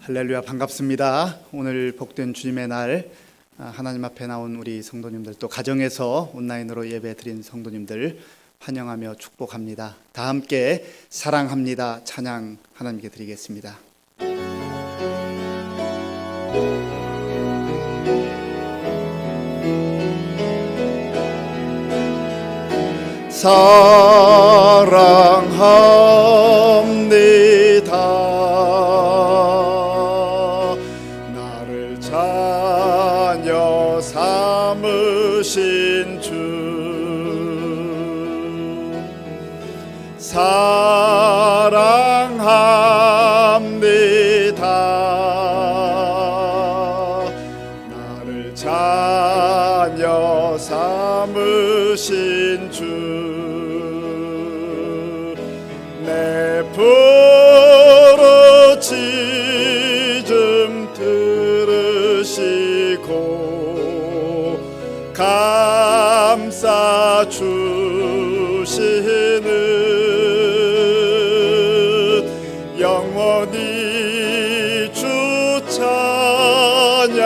할렐루야, 반갑습니다. 오늘 복된 주님의 날 하나님 앞에 나온 우리 성도님들, 또 가정에서 온라인으로 예배 드린 성도님들 환영하며 축복합니다. 다 함께 사랑합니다 찬양 하나님께 드리겠습니다. 사랑합니다. 나를 자녀 삼으신 주 사랑합니다. 나를 자녀 삼으신 주 내 부르짖음 들으시고 감싸 주시는 영원히 주 찬양합니다.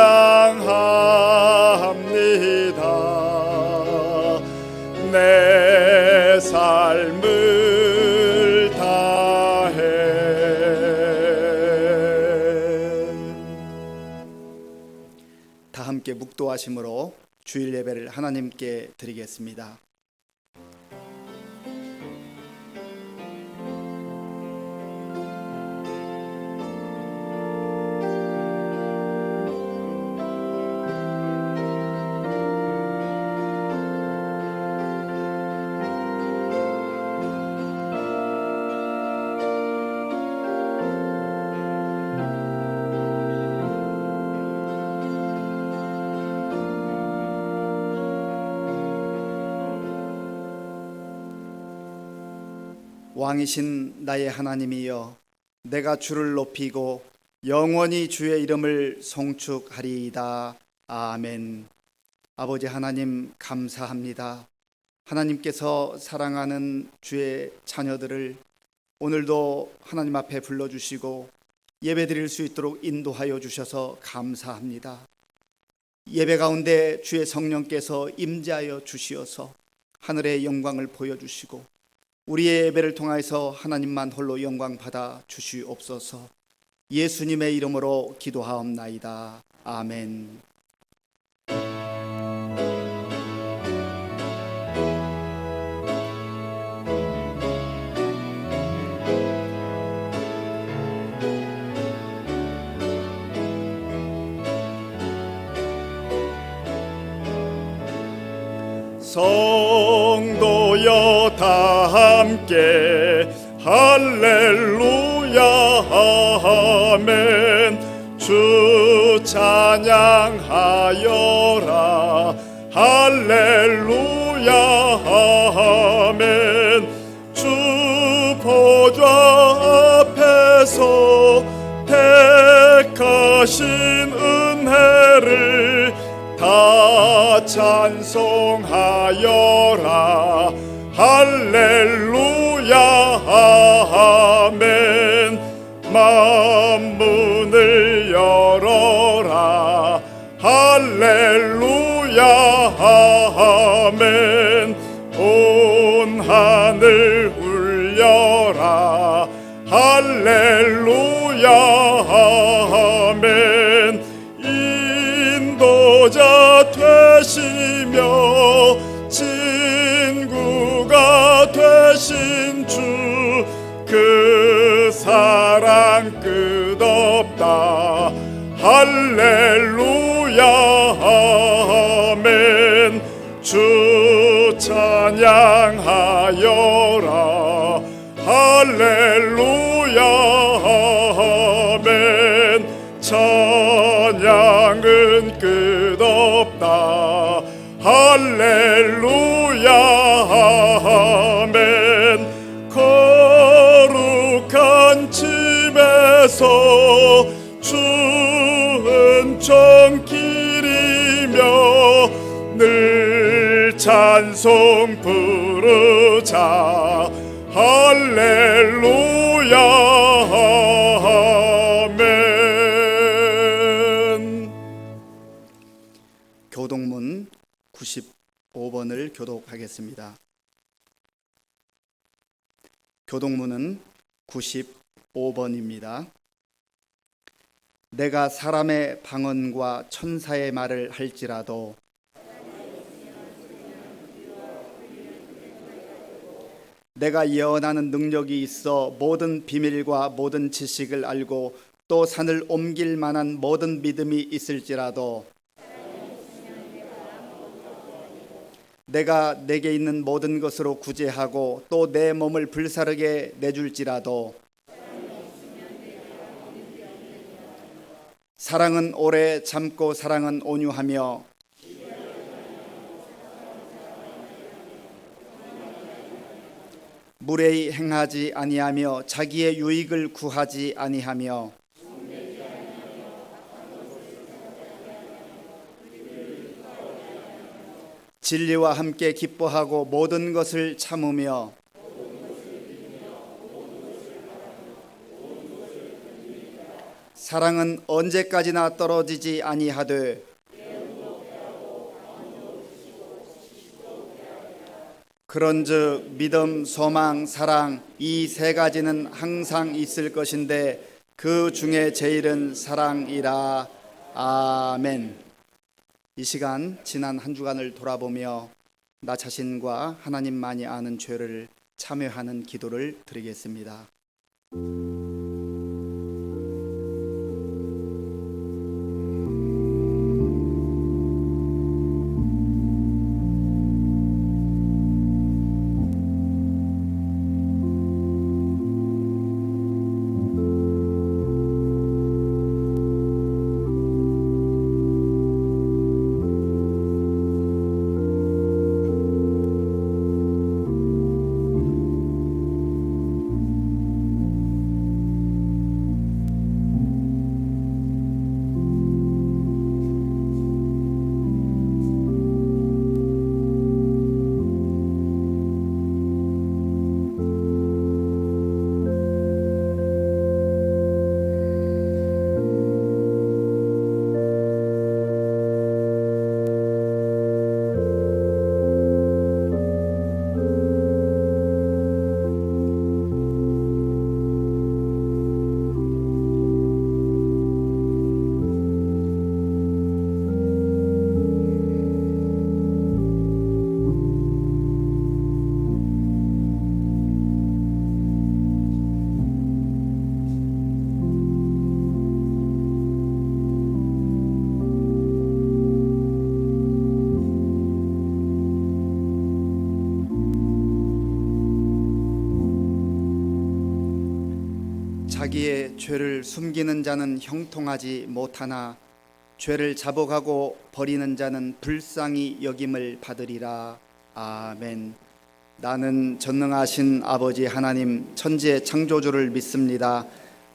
내 삶을 다 함께 묵도하심으로 주일 예배를 하나님께 드리겠습니다. 왕이신 나의 하나님이여, 내가 주를 높이고 영원히 주의 이름을 송축하리이다. 아멘. 아버지 하나님, 감사합니다. 하나님께서 사랑하는 주의 자녀들을 오늘도 하나님 앞에 불러주시고 예배드릴 수 있도록 인도하여 주셔서 감사합니다. 예배 가운데 주의 성령께서 임재하여 주시어서 하늘의 영광을 보여주시고 우리의 예배를 통해서 하나님만 홀로 영광 받아 주시옵소서. 예수님의 이름으로 기도하옵나이다. 아멘. 성도여 다 함께 할렐루야 아멘. 주 찬양하여라 할렐루야 아멘. 주 보좌 앞에서 택하신 은혜를 다 찬송하여라 할렐루야 아멘. 만문을 열어라 할렐루야 아멘. 온 하늘 울려라 할렐루야 아멘. 인도자 되시며 친구가 되신 주 그 사랑 끝없다 할렐루야 아멘. 주 찬양하여라 할렐루야 아멘. 찬양은 끝없다 할렐루야 아멘. 거룩한 집에서 주 은총 기리며 늘 찬송 부르자 할렐루야 아멘. 95번을 교독하겠습니다. 교독문은 95번입니다. 내가 사람의 방언과 천사의 말을 할지라도 내가 예언하는 능력이 있어 모든 비밀과 모든 지식을 알고 또 산을 옮길 만한 모든 믿음이 있을지라도 내가 내게 있는 모든 것으로 구제하고 또 내 몸을 불사르게 내줄지라도 사랑은 오래 참고 사랑은 온유하며 무례히 행하지 아니하며 자기의 유익을 구하지 아니하며 진리와 함께 기뻐하고 모든 것을 참으며 사랑은 언제까지나 떨어지지 아니하되 그런즉 믿음, 소망, 사랑 이 세 가지는 항상 있을 것인데 그 중에 제일은 사랑이라. 아멘. 이 시간 지난 한 주간을 돌아보며 나 자신과 하나님만이 아는 죄를 참회하는 기도를 드리겠습니다. 자기의 죄를 숨기는 자는 형통하지 못하나 죄를 자복하고 버리는 자는 불쌍히 여김을 받으리라. 아멘. 나는 전능하신 아버지 하나님 천지의 창조주를 믿습니다.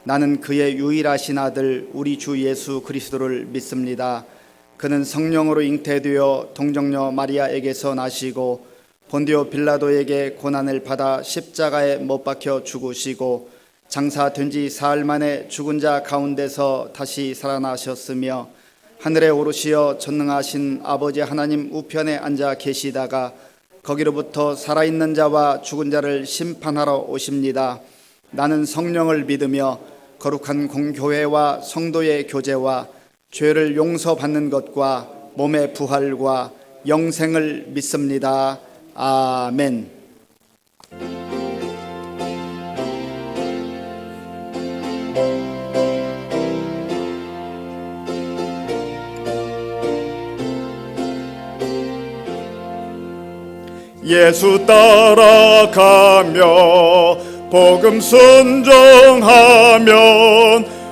나는 그의 유일하신 아들 우리 주 예수 그리스도를 믿습니다. 그는 성령으로 잉태되어 동정녀 마리아에게서 나시고 본디오 빌라도에게 고난을 받아 십자가에 못 박혀 죽으시고 장사된 지 사흘 만에 죽은 자 가운데서 다시 살아나셨으며 하늘에 오르시어 전능하신 아버지 하나님 우편에 앉아 계시다가 거기로부터 살아있는 자와 죽은 자를 심판하러 오십니다. 나는 성령을 믿으며 거룩한 공교회와 성도의 교제와 죄를 용서받는 것과 몸의 부활과 영생을 믿습니다. 아멘. 예수 따라가며 복음 순종하면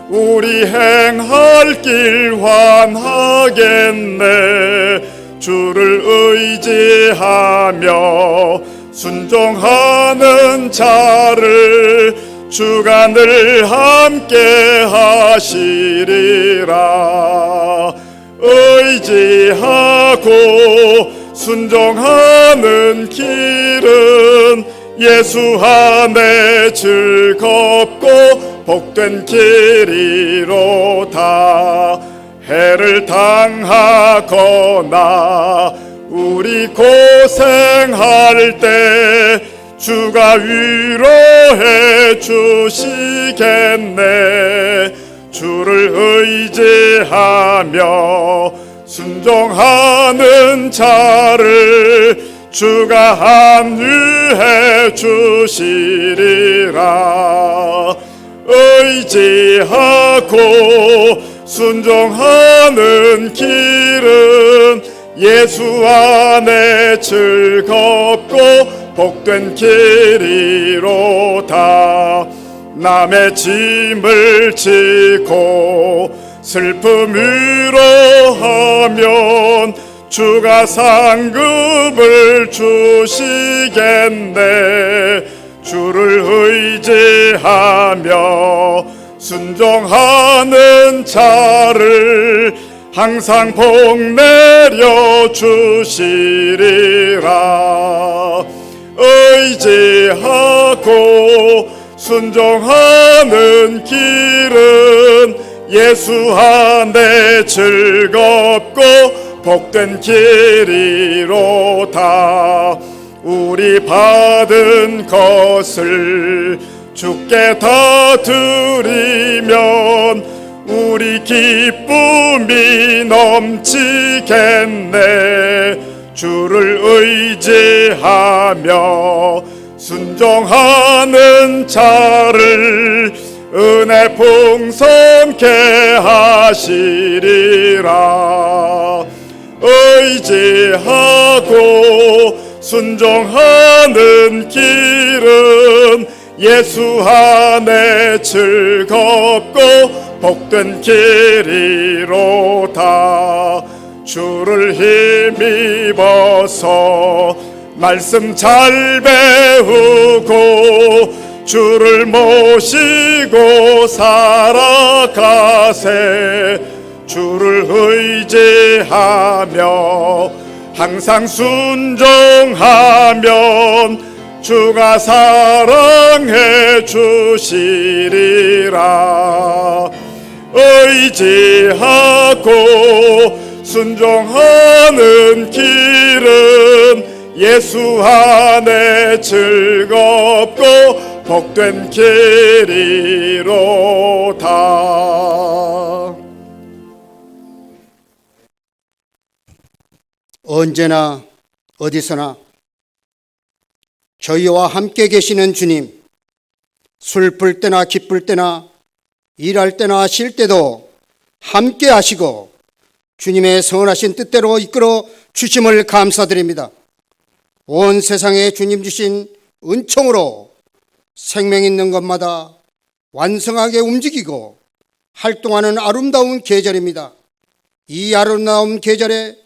우리 행할 길 환하겠네. 주를 의지하며 순종하는 자를 주가 늘 함께 하시리라. 의지하고 순종하는 길은 예수 안에 즐겁고 복된 길이로다. 해를 당하거나 우리 고생할 때 주가 위로해 주시겠네. 주를 의지하며 순종하는 자를 주가 합류해 주시리라. 의지하고 순종하는 길은 예수 안에 즐겁고 복된 길이로다. 남의 짐을 지고 슬픔 위로하면 주가 상급을 주시겠네. 주를 의지하며 순종하는 자를 항상 복 내려 주시리라. 의지하고 순종하는 길은 예수 안에 즐겁고 복된 길이로다. 우리 받은 것을 주께 다 드리면 우리 기쁨이 넘치겠네. 주를 의지하며 순종하는 자를 은혜 풍성케 하시리라. 의지하고 순종하는 길은 예수 안에 즐겁고 복된 길이로다. 주를 힘입어서 말씀 잘 배우고 주를 모시고 살아가세. 주를 의지하며 항상 순종하면 주가 사랑해 주시리라. 의지하고 순종하는 길은 예수 안에 즐겁고 복된 길이로다. 언제나 어디서나 저희와 함께 계시는 주님, 슬플 때나 기쁠 때나 일할 때나 쉴 때도 함께 하시고 주님의 선하신 뜻대로 이끌어 주심을 감사드립니다. 온 세상에 주님 주신 은총으로 생명 있는 것마다 완성하게 움직이고 활동하는 아름다운 계절입니다. 이 아름다운 계절에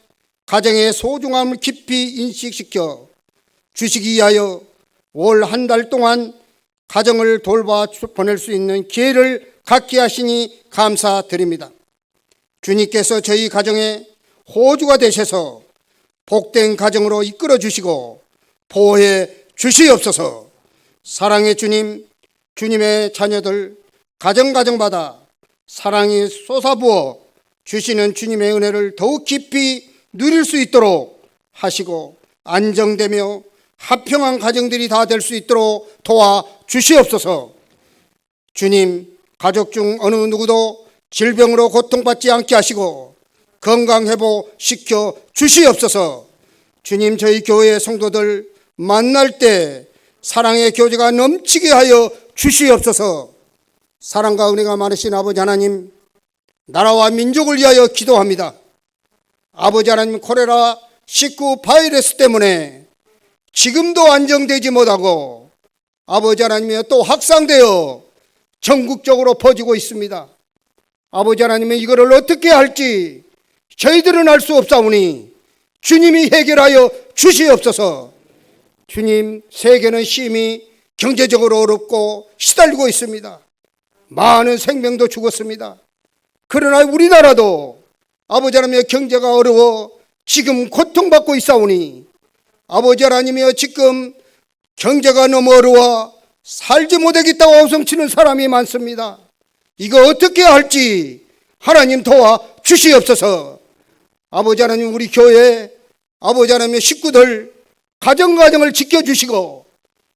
가정의 소중함을 깊이 인식시켜 주시기 위하여 올 한 달 동안 가정을 돌봐 보낼 수 있는 기회를 갖게 하시니 감사드립니다. 주님께서 저희 가정에 호주가 되셔서 복된 가정으로 이끌어 주시고 보호해 주시옵소서. 사랑의 주님, 주님의 자녀들 가정가정마다 사랑이 쏟아부어 주시는 주님의 은혜를 더욱 깊이 누릴 수 있도록 하시고 안정되며 화평한 가정들이 다 될 수 있도록 도와주시옵소서. 주님, 가족 중 어느 누구도 질병으로 고통받지 않게 하시고 건강 회복시켜 주시옵소서. 주님, 저희 교회 성도들 만날 때 사랑의 교제가 넘치게 하여 주시옵소서. 사랑과 은혜가 많으신 아버지 하나님, 나라와 민족을 위하여 기도합니다. 아버지 하나님, 코레라19 바이러스 때문에 지금도 안정되지 못하고 아버지 하나님이 또 확산되어 전국적으로 퍼지고 있습니다. 아버지 하나님은 이거를 어떻게 할지 저희들은 알 수 없사오니 주님이 해결하여 주시옵소서. 주님, 세계는 심히 경제적으로 어렵고 시달리고 있습니다. 많은 생명도 죽었습니다. 그러나 우리나라도 아버지 하나님의 경제가 어려워 지금 고통받고 있사오니 아버지 하나님이여, 지금 경제가 너무 어려워 살지 못하겠다고 허성치는 사람이 많습니다. 이거 어떻게 할지 하나님 도와 주시옵소서. 아버지 하나님, 우리 교회 아버지 하나님의 식구들 가정을 지켜주시고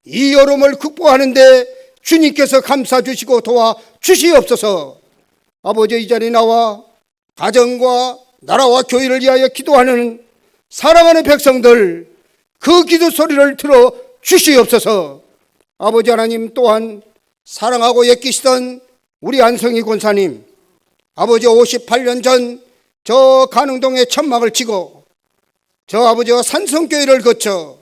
이 어려움을 극복하는데 주님께서 감싸주시고 도와주시옵소서. 아버지, 이 자리에 나와 가정과 나라와 교회를 위하여 기도하는 사랑하는 백성들 그 기도 소리를 들어 주시옵소서. 아버지 하나님, 또한 사랑하고 예끼시던 우리 안성희 권사님, 아버지 58년 전 저 가능동에 천막을 치고 저 아버지와 산성교회를 거쳐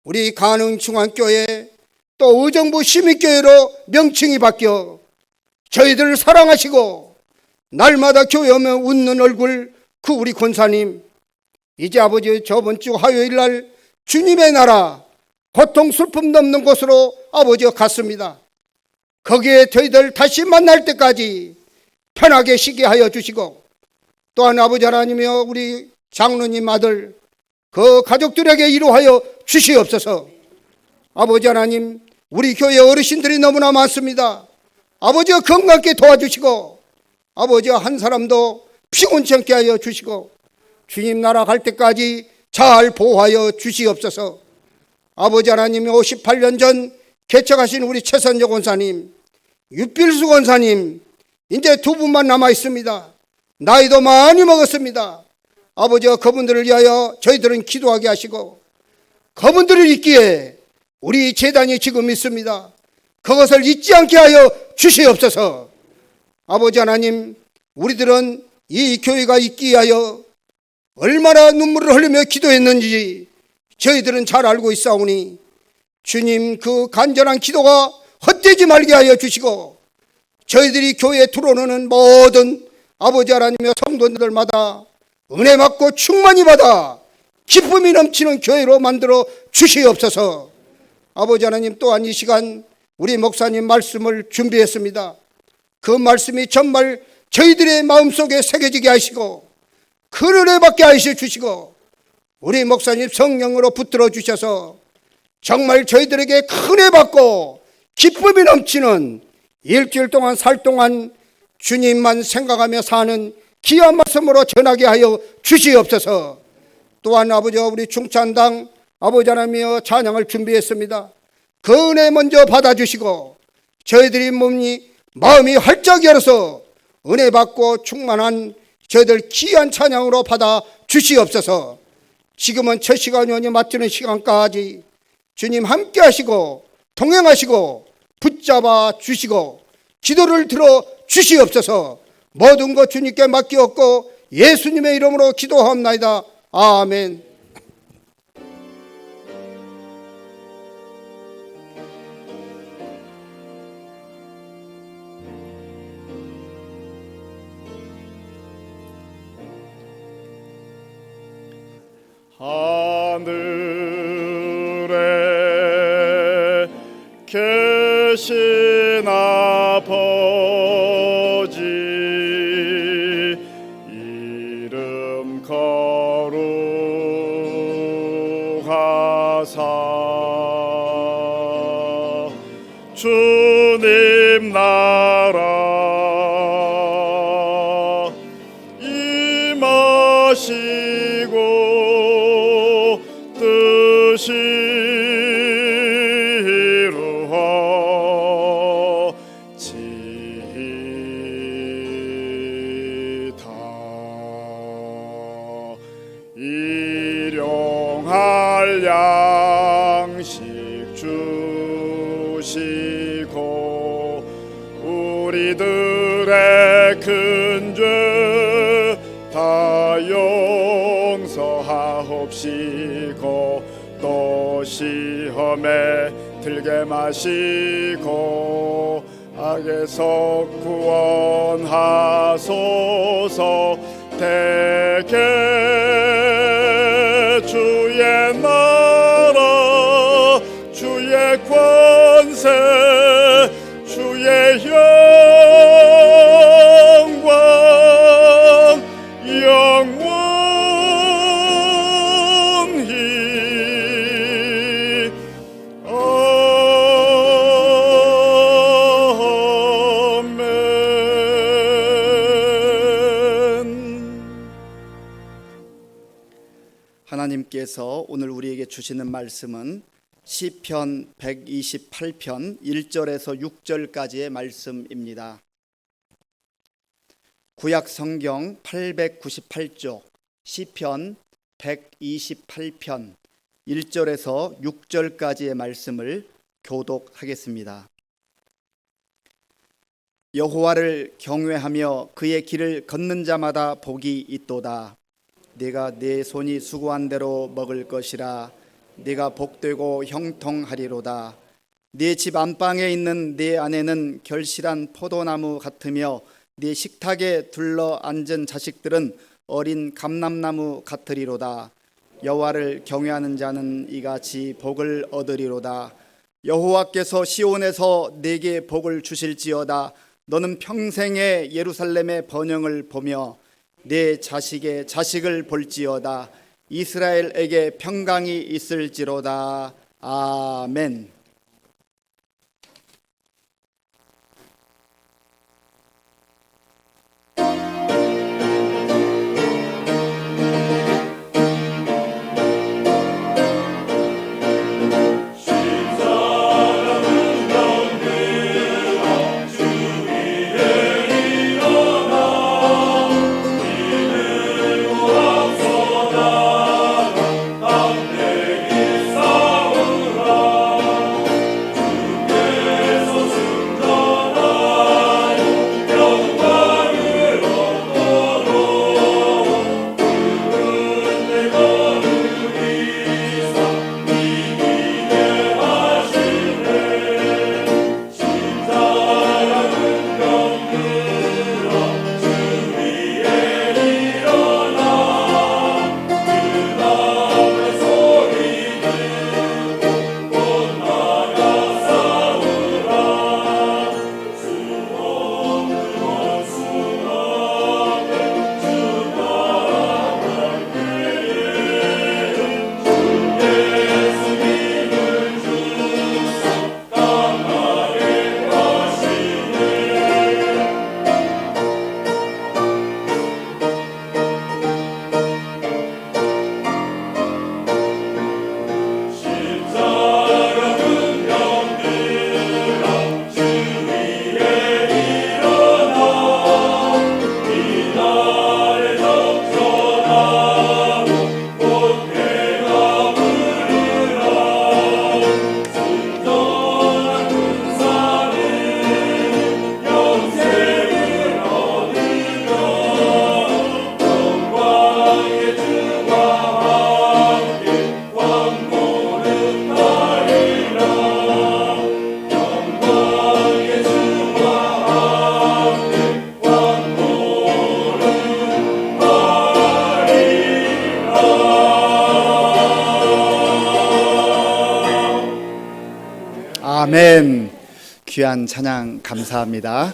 우리 가능중앙교회 또 의정부 시민교회로 명칭이 바뀌어 저희들을 사랑하시고 날마다 교회 오면 웃는 얼굴 그 우리 권사님, 이제 아버지 저번 주 화요일 날 주님의 나라 고통 슬픔 넘는 곳으로 아버지가 갔습니다. 거기에 저희들 다시 만날 때까지 편하게 쉬게 하여 주시고, 또한 아버지 하나님이여 우리 장로님 아들 그 가족들에게 이루하여 주시옵소서. 아버지 하나님, 우리 교회 어르신들이 너무나 많습니다. 아버지가 건강하게 도와주시고 아버지와 한 사람도 피곤치 않게 하여 주시고 주님 나라 갈 때까지 잘 보호하여 주시옵소서. 아버지 하나님, 58년 전 개척하신 우리 최선조 권사님, 유필수 권사님, 이제 두 분만 남아 있습니다. 나이도 많이 먹었습니다. 아버지가 그분들을 위하여 저희들은 기도하게 하시고 그분들을 있기에 우리 재단이 지금 있습니다. 그것을 잊지 않게 하여 주시옵소서. 아버지 하나님, 우리들은 이 교회가 있기 위하여 얼마나 눈물을 흘리며 기도했는지 저희들은 잘 알고 있사오니 주님, 그 간절한 기도가 헛되지 말게 하여 주시고 저희들이 교회에 들어오는 모든 아버지 하나님의 성도들마다 은혜 받고 충만히 받아 기쁨이 넘치는 교회로 만들어 주시옵소서. 아버지 하나님, 또한 이 시간 우리 목사님 말씀을 준비했습니다. 그 말씀이 정말 저희들의 마음속에 새겨지게 하시고 큰 은혜 받게 하여 주시고 우리 목사님 성령으로 붙들어 주셔서 정말 저희들에게 큰 은혜 받고 기쁨이 넘치는 일주일 동안 살 동안 주님만 생각하며 사는 귀한 말씀으로 전하게 하여 주시옵소서. 또한 아버지와 우리 중찬당 아버지 하나님이여 찬양을 준비했습니다. 그 은혜 먼저 받아주시고 저희들이 마음이 활짝 열어서 은혜 받고 충만한 저희들 귀한 찬양으로 받아 주시옵소서. 지금은 첫 시간이 맞추는 시간까지 주님 함께 하시고 동행하시고 붙잡아 주시고 기도를 들어 주시옵소서. 모든 것 주님께 맡기옵고 예수님의 이름으로 기도하옵나이다. 아멘. 하늘에 계신 아버지, 이름 거룩하사 주님 나라 임하시고 뜻이 이루어지이다. 일용할 양식 주시고 우리들의 큰 죄 다 용서하옵시고 또 시험에 들게 마시고 악에서 구원하소서. 대개 주의 나라 주의 권세 주의 영광 영원히 아멘. 하나님께서 오늘 우리에게 주시는 말씀은 시편 128편 1절에서 6절까지의 말씀입니다. 구약 성경 898쪽 시편 128편 1절에서 6절까지의 말씀을 교독하겠습니다. 여호와를 경외하며 그의 길을 걷는 자마다 복이 있도다. 네가 네 손이 수고한 대로 먹을 것이라. 네가 복되고 형통하리로다. 네 집 안방에 있는 네 아내는 결실한 포도나무 같으며 네 식탁에 둘러 앉은 자식들은 어린 감람나무 같으리로다. 여호와를 경외하는 자는 이같이 복을 얻으리로다. 여호와께서 시온에서 네게 복을 주실지어다. 너는 평생에 예루살렘의 번영을 보며 내 자식의 자식을 볼지어다. 이스라엘에게 평강이 있을지로다. 아멘. 아멘. 귀한 찬양 감사합니다.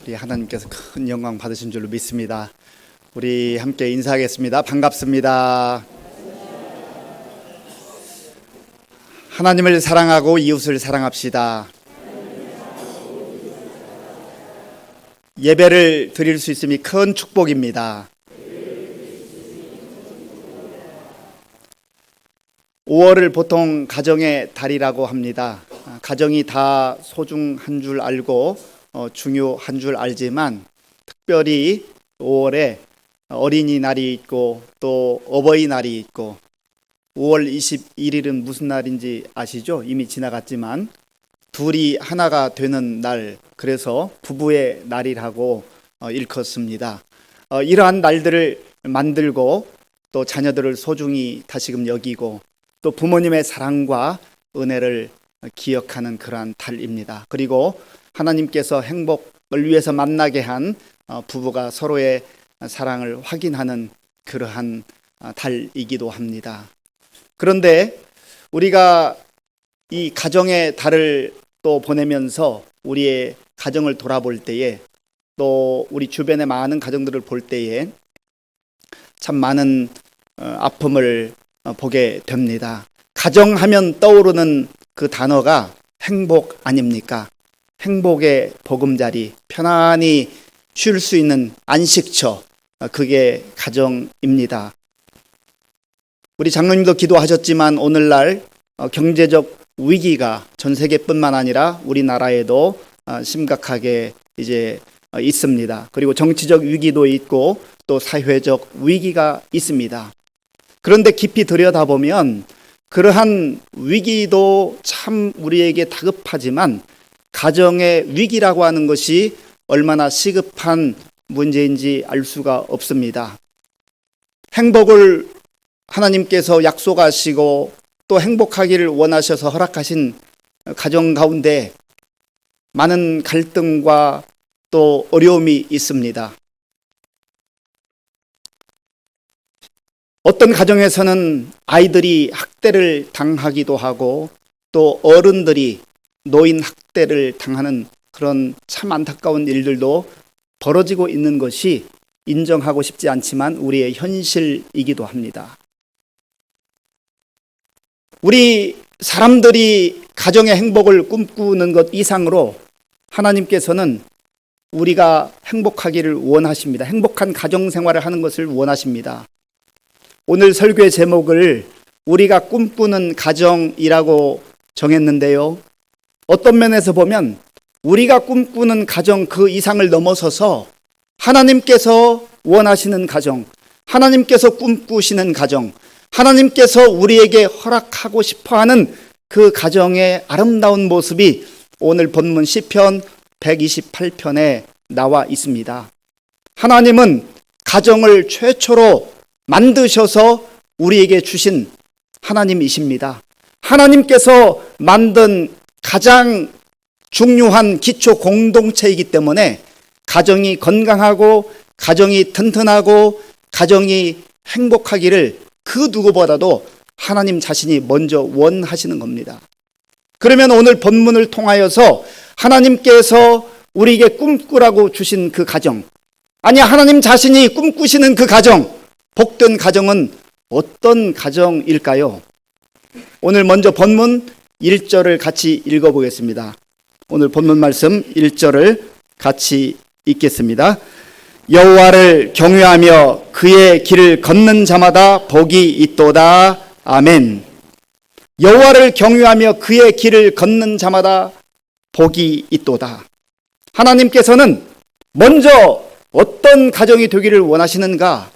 우리 하나님께서 큰 영광 받으신 줄로 믿습니다. 우리 함께 인사하겠습니다. 반갑습니다. 하나님을 사랑하고 이웃을 사랑합시다. 예배를 드릴 수 있음이 큰 축복입니다. 5월을 보통 가정의 달이라고 합니다. 가정이 다 소중한 줄 알고 중요한 줄 알지만 특별히 5월에 어린이날이 있고 또 어버이날이 있고 5월 21일은 무슨 날인지 아시죠? 이미 지나갔지만 둘이 하나가 되는 날, 그래서 부부의 날이라고 일컫습니다. 이러한 날들을 만들고 또 자녀들을 소중히 다시금 여기고 또 부모님의 사랑과 은혜를 기억하는 그러한 달입니다. 그리고 하나님께서 행복을 위해서 만나게 한 부부가 서로의 사랑을 확인하는 그러한 달이기도 합니다. 그런데 우리가 이 가정의 달을 또 보내면서 우리의 가정을 돌아볼 때에 또 우리 주변의 많은 가정들을 볼 때에 참 많은 아픔을 보게 됩니다. 가정하면 떠오르는 그 단어가 행복 아닙니까? 행복의 보금자리, 편안히 쉴 수 있는 안식처, 그게 가정입니다. 우리 장로님도 기도하셨지만 오늘날 경제적 위기가 전 세계뿐만 아니라 우리나라에도 심각하게 이제 있습니다. 그리고 정치적 위기도 있고 또 사회적 위기가 있습니다. 그런데 깊이 들여다보면 그러한 위기도 참 우리에게 다급하지만 가정의 위기라고 하는 것이 얼마나 시급한 문제인지 알 수가 없습니다. 행복을 하나님께서 약속하시고 또 행복하기를 원하셔서 허락하신 가정 가운데 많은 갈등과 또 어려움이 있습니다. 어떤 가정에서는 아이들이 학대를 당하기도 하고 또 어른들이 노인 학대를 당하는 그런 참 안타까운 일들도 벌어지고 있는 것이 인정하고 싶지 않지만 우리의 현실이기도 합니다. 우리 사람들이 가정의 행복을 꿈꾸는 것 이상으로 하나님께서는 우리가 행복하기를 원하십니다. 행복한 가정 생활을 하는 것을 원하십니다. 오늘 설교의 제목을 우리가 꿈꾸는 가정이라고 정했는데요. 어떤 면에서 보면 우리가 꿈꾸는 가정 그 이상을 넘어서서 하나님께서 원하시는 가정, 하나님께서 꿈꾸시는 가정, 하나님께서 우리에게 허락하고 싶어하는 그 가정의 아름다운 모습이 오늘 본문 시편 128편에 나와 있습니다. 하나님은 가정을 최초로 만드셔서 우리에게 주신 하나님이십니다. 하나님께서 만든 가장 중요한 기초 공동체이기 때문에 가정이 건강하고 가정이 튼튼하고 가정이 행복하기를 그 누구보다도 하나님 자신이 먼저 원하시는 겁니다. 그러면 오늘 본문을 통하여서 하나님께서 우리에게 꿈꾸라고 주신 그 가정, 아니 하나님 자신이 꿈꾸시는 그 가정, 복된 가정은 어떤 가정일까요? 오늘 먼저 본문 1절을 같이 읽어보겠습니다. 오늘 본문 말씀 1절을 같이 읽겠습니다. 여호와를 경외하며 그의 길을 걷는 자마다 복이 있도다. 아멘. 여호와를 경외하며 그의 길을 걷는 자마다 복이 있도다. 하나님께서는 먼저 어떤 가정이 되기를 원하시는가?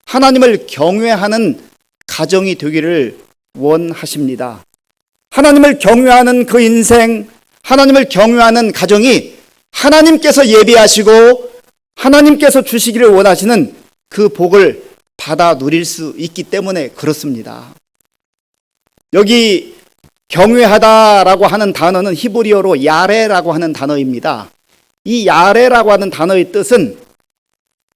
하나님을 경외하는 가정이 되기를 원하십니다. 하나님을 경외하는 그 인생, 하나님을 경외하는 가정이 하나님께서 예비하시고 하나님께서 주시기를 원하시는 그 복을 받아 누릴 수 있기 때문에 그렇습니다. 여기 경외하다라고 하는 단어는 히브리어로 야레라고 하는 단어입니다. 이 야레라고 하는 단어의 뜻은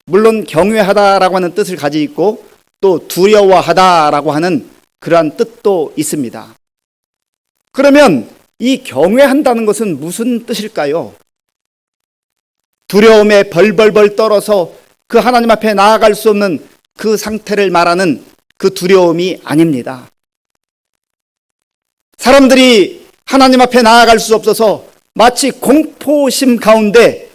물론 경외하다라고 하는 뜻을 가지고 있고 또 두려워하다라고 하는 그러한 뜻도 있습니다. 그러면 이 경외한다는 것은 무슨 뜻일까요? 두려움에 벌벌벌 떨어서 그 하나님 앞에 나아갈 수 없는 그 상태를 말하는 그 두려움이 아닙니다. 사람들이 하나님 앞에 나아갈 수 없어서 마치 공포심 가운데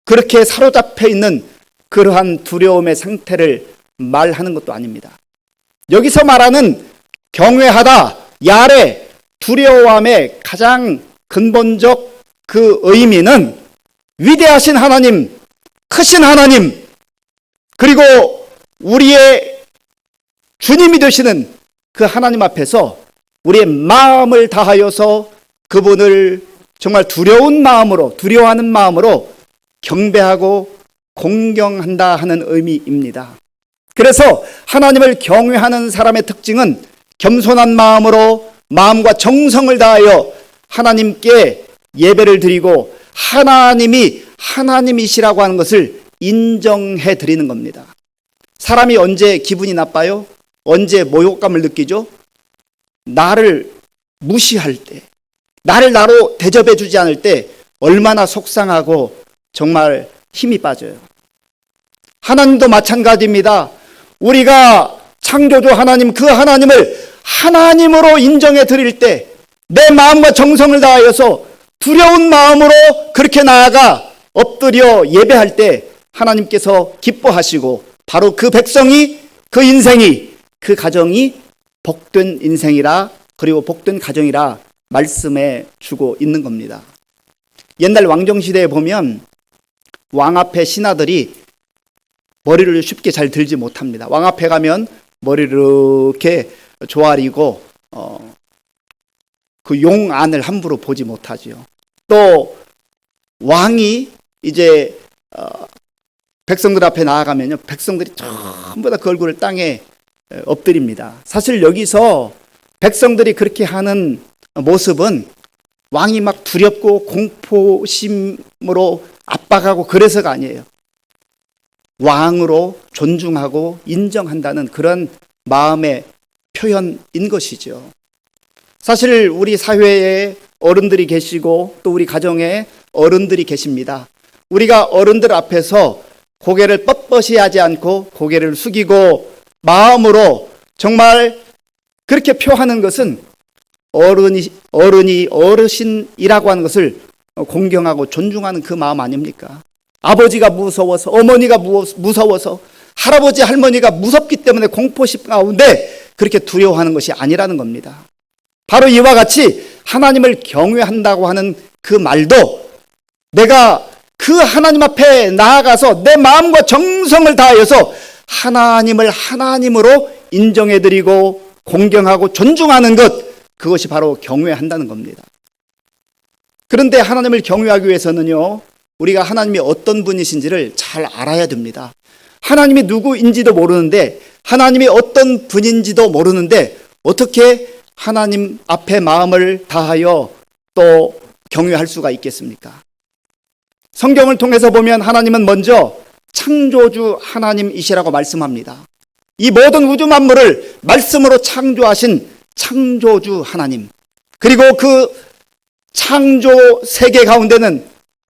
그렇게 사로잡혀 있는 그러한 두려움의 상태를 말하는 것도 아닙니다. 여기서 말하는 경외하다, 야레, 두려워함의 가장 근본적 그 의미는 위대하신 하나님, 크신 하나님, 그리고 우리의 주님이 되시는 그 하나님 앞에서 우리의 마음을 다하여서 그분을 정말 두려운 마음으로, 두려워하는 마음으로 경배하고 공경한다 하는 의미입니다. 그래서 하나님을 경외하는 사람의 특징은 겸손한 마음으로 마음과 정성을 다하여 하나님께 예배를 드리고 하나님이 하나님이시라고 하는 것을 인정해 드리는 겁니다. 사람이 언제 기분이 나빠요? 언제 모욕감을 느끼죠? 나를 무시할 때, 나를 나로 대접해 주지 않을 때 얼마나 속상하고 정말 힘이 빠져요. 하나님도 마찬가지입니다. 우리가 창조주 하나님, 그 하나님을 하나님으로 인정해 드릴 때 내 마음과 정성을 다하여서 두려운 마음으로 그렇게 나아가 엎드려 예배할 때 하나님께서 기뻐하시고 바로 그 백성이, 그 인생이, 그 가정이 복된 인생이라, 그리고 복된 가정이라 말씀해 주고 있는 겁니다. 옛날 왕정시대에 보면 왕 앞에 신하들이 머리를 쉽게 잘 들지 못합니다. 왕 앞에 가면 머리를 이렇게 조아리고 그 용 안을 함부로 보지 못하지요. 또 왕이 이제 백성들 앞에 나아가면요, 백성들이 전부 다 그 얼굴을 땅에 엎드립니다. 사실 여기서 백성들이 그렇게 하는 모습은 왕이 막 두렵고 공포심으로 압박하고 그래서가 아니에요. 왕으로 존중하고 인정한다는 그런 마음의 표현인 것이죠. 사실 우리 사회에 어른들이 계시고 또 우리 가정에 어른들이 계십니다. 우리가 어른들 앞에서 고개를 뻣뻣이 하지 않고 고개를 숙이고 마음으로 정말 그렇게 표하는 것은 어른이 어르신이라고 하는 것을 공경하고 존중하는 그 마음 아닙니까? 아버지가 무서워서, 어머니가 무서워서, 할아버지 할머니가 무섭기 때문에 공포심 가운데 그렇게 두려워하는 것이 아니라는 겁니다. 바로 이와 같이 하나님을 경외한다고 하는 그 말도 내가 그 하나님 앞에 나아가서 내 마음과 정성을 다하여서 하나님을 하나님으로 인정해드리고 공경하고 존중하는 것, 그것이 바로 경외한다는 겁니다. 그런데 하나님을 경외하기 위해서는요, 우리가 하나님이 어떤 분이신지를 잘 알아야 됩니다. 하나님이 누구인지도 모르는데, 하나님이 어떤 분인지도 모르는데 어떻게 하나님 앞에 마음을 다하여 또 경외할 수가 있겠습니까? 성경을 통해서 보면 하나님은 먼저 창조주 하나님이시라고 말씀합니다. 이 모든 우주 만물을 말씀으로 창조하신 창조주 하나님, 그리고 그 창조 세계 가운데는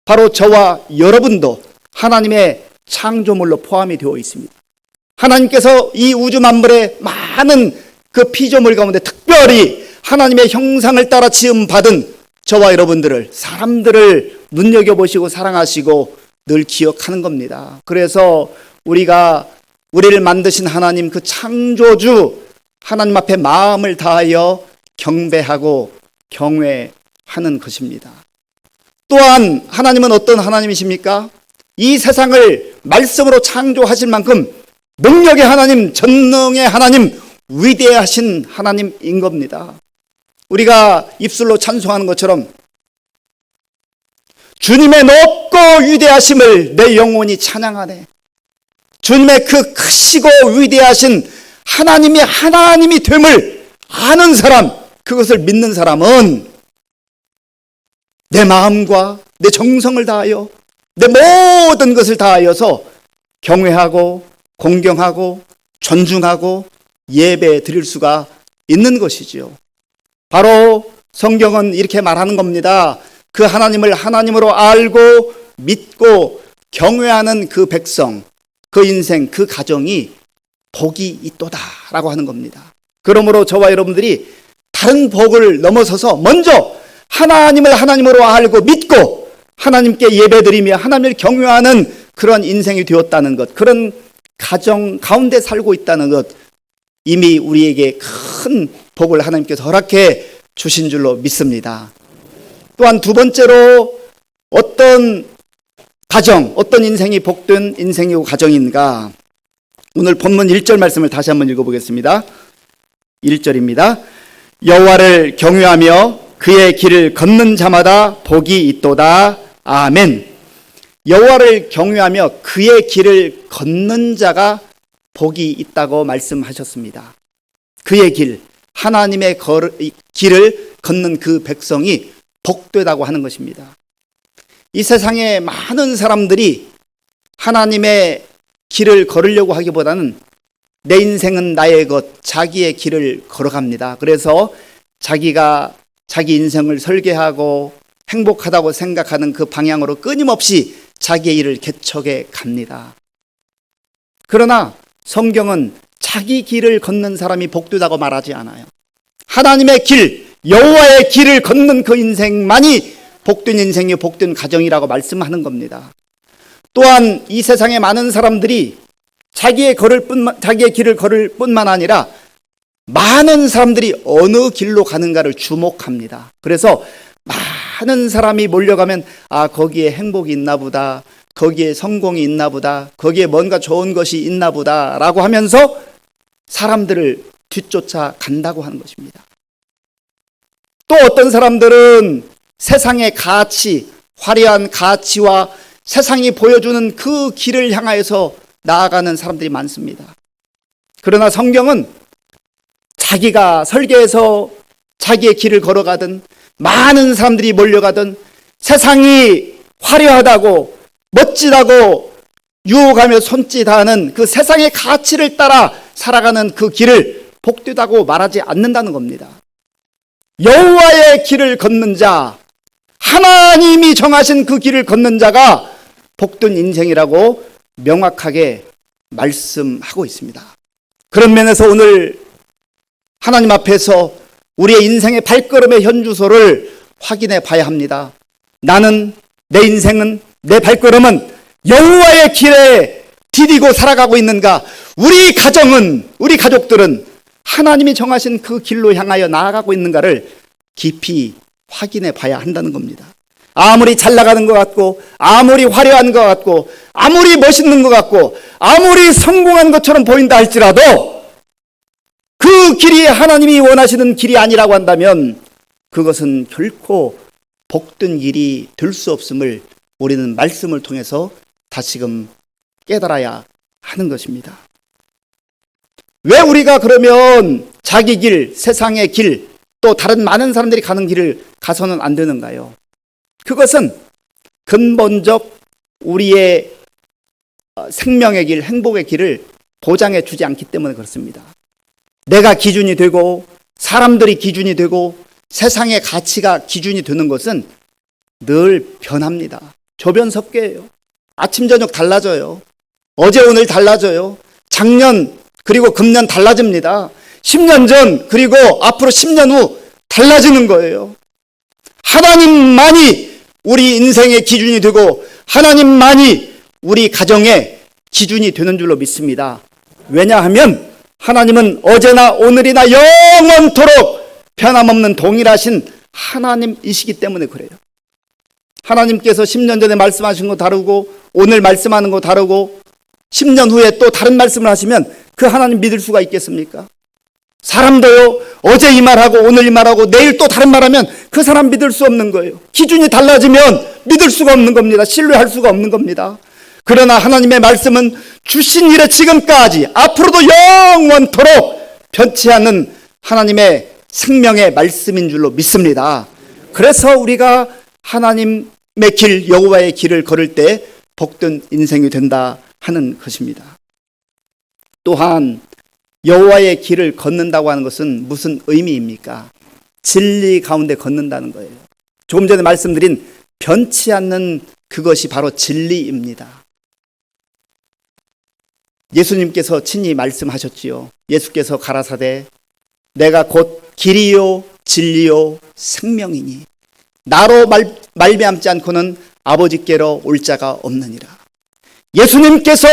바로 저와 여러분도 하나님의 창조물로 포함이 되어 있습니다. 하나님께서 이 우주 만물의 많은 그 피조물 가운데 특별히 하나님의 형상을 따라 지음받은 저와 여러분들을, 사람들을 눈여겨보시고 사랑하시고 늘 기억하는 겁니다. 그래서 우리를 만드신 하나님, 그 창조주 하나님 앞에 마음을 다하여 경배하고 경외하는 것입니다. 또한 하나님은 어떤 하나님이십니까? 이 세상을 말씀으로 창조하실 만큼 능력의 하나님, 전능의 하나님, 위대하신 하나님인 겁니다. 우리가 입술로 찬송하는 것처럼 주님의 높고 위대하심을 내 영혼이 찬양하네. 주님의 그 크시고 위대하신 하나님이 됨을 아는 사람, 그것을 믿는 사람은 내 마음과 내 정성을 다하여 내 모든 것을 다하여서 경외하고 공경하고 존중하고 예배 드릴 수가 있는 것이지요. 바로 성경은 이렇게 말하는 겁니다. 그 하나님을 하나님으로 알고 믿고 경외하는 그 백성, 그 인생, 그 가정이 복이 있도다라고 하는 겁니다. 그러므로 저와 여러분들이 다른 복을 넘어서서 먼저 하나님을 하나님으로 알고 믿고 하나님께 예배드리며 하나님을 경외하는 그런 인생이 되었다는 것, 그런 가정 가운데 살고 있다는 것, 이미 우리에게 큰 복을 하나님께서 허락해 주신 줄로 믿습니다. 또한 두 번째로 어떤 가정, 어떤 인생이 복된 인생이고 가정인가? 오늘 본문 1절 말씀을 다시 한번 읽어보겠습니다. 1절입니다. 여호와를 경외하며 그의 길을 걷는 자마다 복이 있도다. 아멘. 여호와를 경외하며 그의 길을 걷는 자가 복이 있다고 말씀하셨습니다. 그의 길, 하나님의 길을 걷는 그 백성이 복되다고 하는 것입니다. 이 세상에 많은 사람들이 하나님의 길을 걸으려고 하기보다는 내 인생은 나의 것, 자기의 길을 걸어갑니다. 그래서 자기가 자기 인생을 설계하고 행복하다고 생각하는 그 방향으로 끊임없이 자기의 일을 개척해 갑니다. 그러나 성경은 자기 길을 걷는 사람이 복되다고 말하지 않아요. 하나님의 길, 여호와의 길을 걷는 그 인생만이 복된 인생이 복된 가정이라고 말씀하는 겁니다. 또한 이 세상에 많은 사람들이 자기의 길을 걸을 뿐만 아니라 많은 사람들이 어느 길로 가는가를 주목합니다. 그래서 많은 사람이 몰려가면 거기에 행복이 있나 보다, 거기에 성공이 있나 보다, 거기에 뭔가 좋은 것이 있나 보다 라고 하면서 사람들을 뒤쫓아 간다고 하는 것입니다. 또 어떤 사람들은 세상의 가치, 화려한 가치와 세상이 보여주는 그 길을 향하여서 나아가는 사람들이 많습니다. 그러나 성경은 자기가 설계해서 자기의 길을 걸어가든 많은 사람들이 몰려가든 세상이 화려하다고 멋지다고 유혹하며 손짓하는 그 세상의 가치를 따라 살아가는 그 길을 복되다고 말하지 않는다는 겁니다. 여호와의 길을 걷는 자, 하나님이 정하신 그 길을 걷는 자가 복된 인생이라고 명확하게 말씀하고 있습니다. 그런 면에서 오늘 하나님 앞에서 우리의 인생의 발걸음의 현주소를 확인해 봐야 합니다. 나는, 내 인생은, 내 발걸음은 여호와의 길에 디디고 살아가고 있는가? 우리 가정은, 우리 가족들은 하나님이 정하신 그 길로 향하여 나아가고 있는가를 깊이 확인해 봐야 한다는 겁니다. 아무리 잘 나가는 것 같고, 아무리 화려한 것 같고, 아무리 멋있는 것 같고, 아무리 성공한 것처럼 보인다 할지라도 그 길이 하나님이 원하시는 길이 아니라고 한다면 그것은 결코 복된 길이 될 수 없음을 우리는 말씀을 통해서 다시금 깨달아야 하는 것입니다. 왜 우리가 그러면 자기 길, 세상의 길, 또 다른 많은 사람들이 가는 길을 가서는 안 되는가요? 그것은 근본적 우리의 생명의 길, 행복의 길을 보장해 주지 않기 때문에 그렇습니다. 내가 기준이 되고 사람들이 기준이 되고 세상의 가치가 기준이 되는 것은 늘 변합니다. 조변석계예요. 아침 저녁 달라져요. 어제 오늘 달라져요. 작년 그리고 금년 달라집니다. 10년 전 그리고 앞으로 10년 후 달라지는 거예요. 하나님만이 우리 인생의 기준이 되고 하나님만이 우리 가정의 기준이 되는 줄로 믿습니다. 왜냐하면 하나님은 어제나 오늘이나 영원토록 변함없는 동일하신 하나님이시기 때문에 그래요. 하나님께서 10년 전에 말씀하신 거 다르고 오늘 말씀하는 거 다르고 10년 후에 또 다른 말씀을 하시면 그 하나님 믿을 수가 있겠습니까? 사람도요, 어제 이 말하고 오늘 이 말하고 내일 또 다른 말하면 그 사람 믿을 수 없는 거예요. 기준이 달라지면 믿을 수가 없는 겁니다. 신뢰할 수가 없는 겁니다. 그러나 하나님의 말씀은 주신 일에 지금까지 앞으로도 영원토록 변치 않는 하나님의 생명의 말씀인 줄로 믿습니다. 그래서 우리가 하나님의 길, 여호와의 길을 걸을 때 복된 인생이 된다 하는 것입니다. 또한 여호와의 길을 걷는다고 하는 것은 무슨 의미입니까? 진리 가운데 걷는다는 거예요. 조금 전에 말씀드린 변치 않는 그것이 바로 진리입니다. 예수님께서 친히 말씀하셨지요. 예수께서 가라사대 내가 곧 길이요 진리요 생명이니 나로 말미암지 않고는 아버지께로 올 자가 없느니라. 예수님께서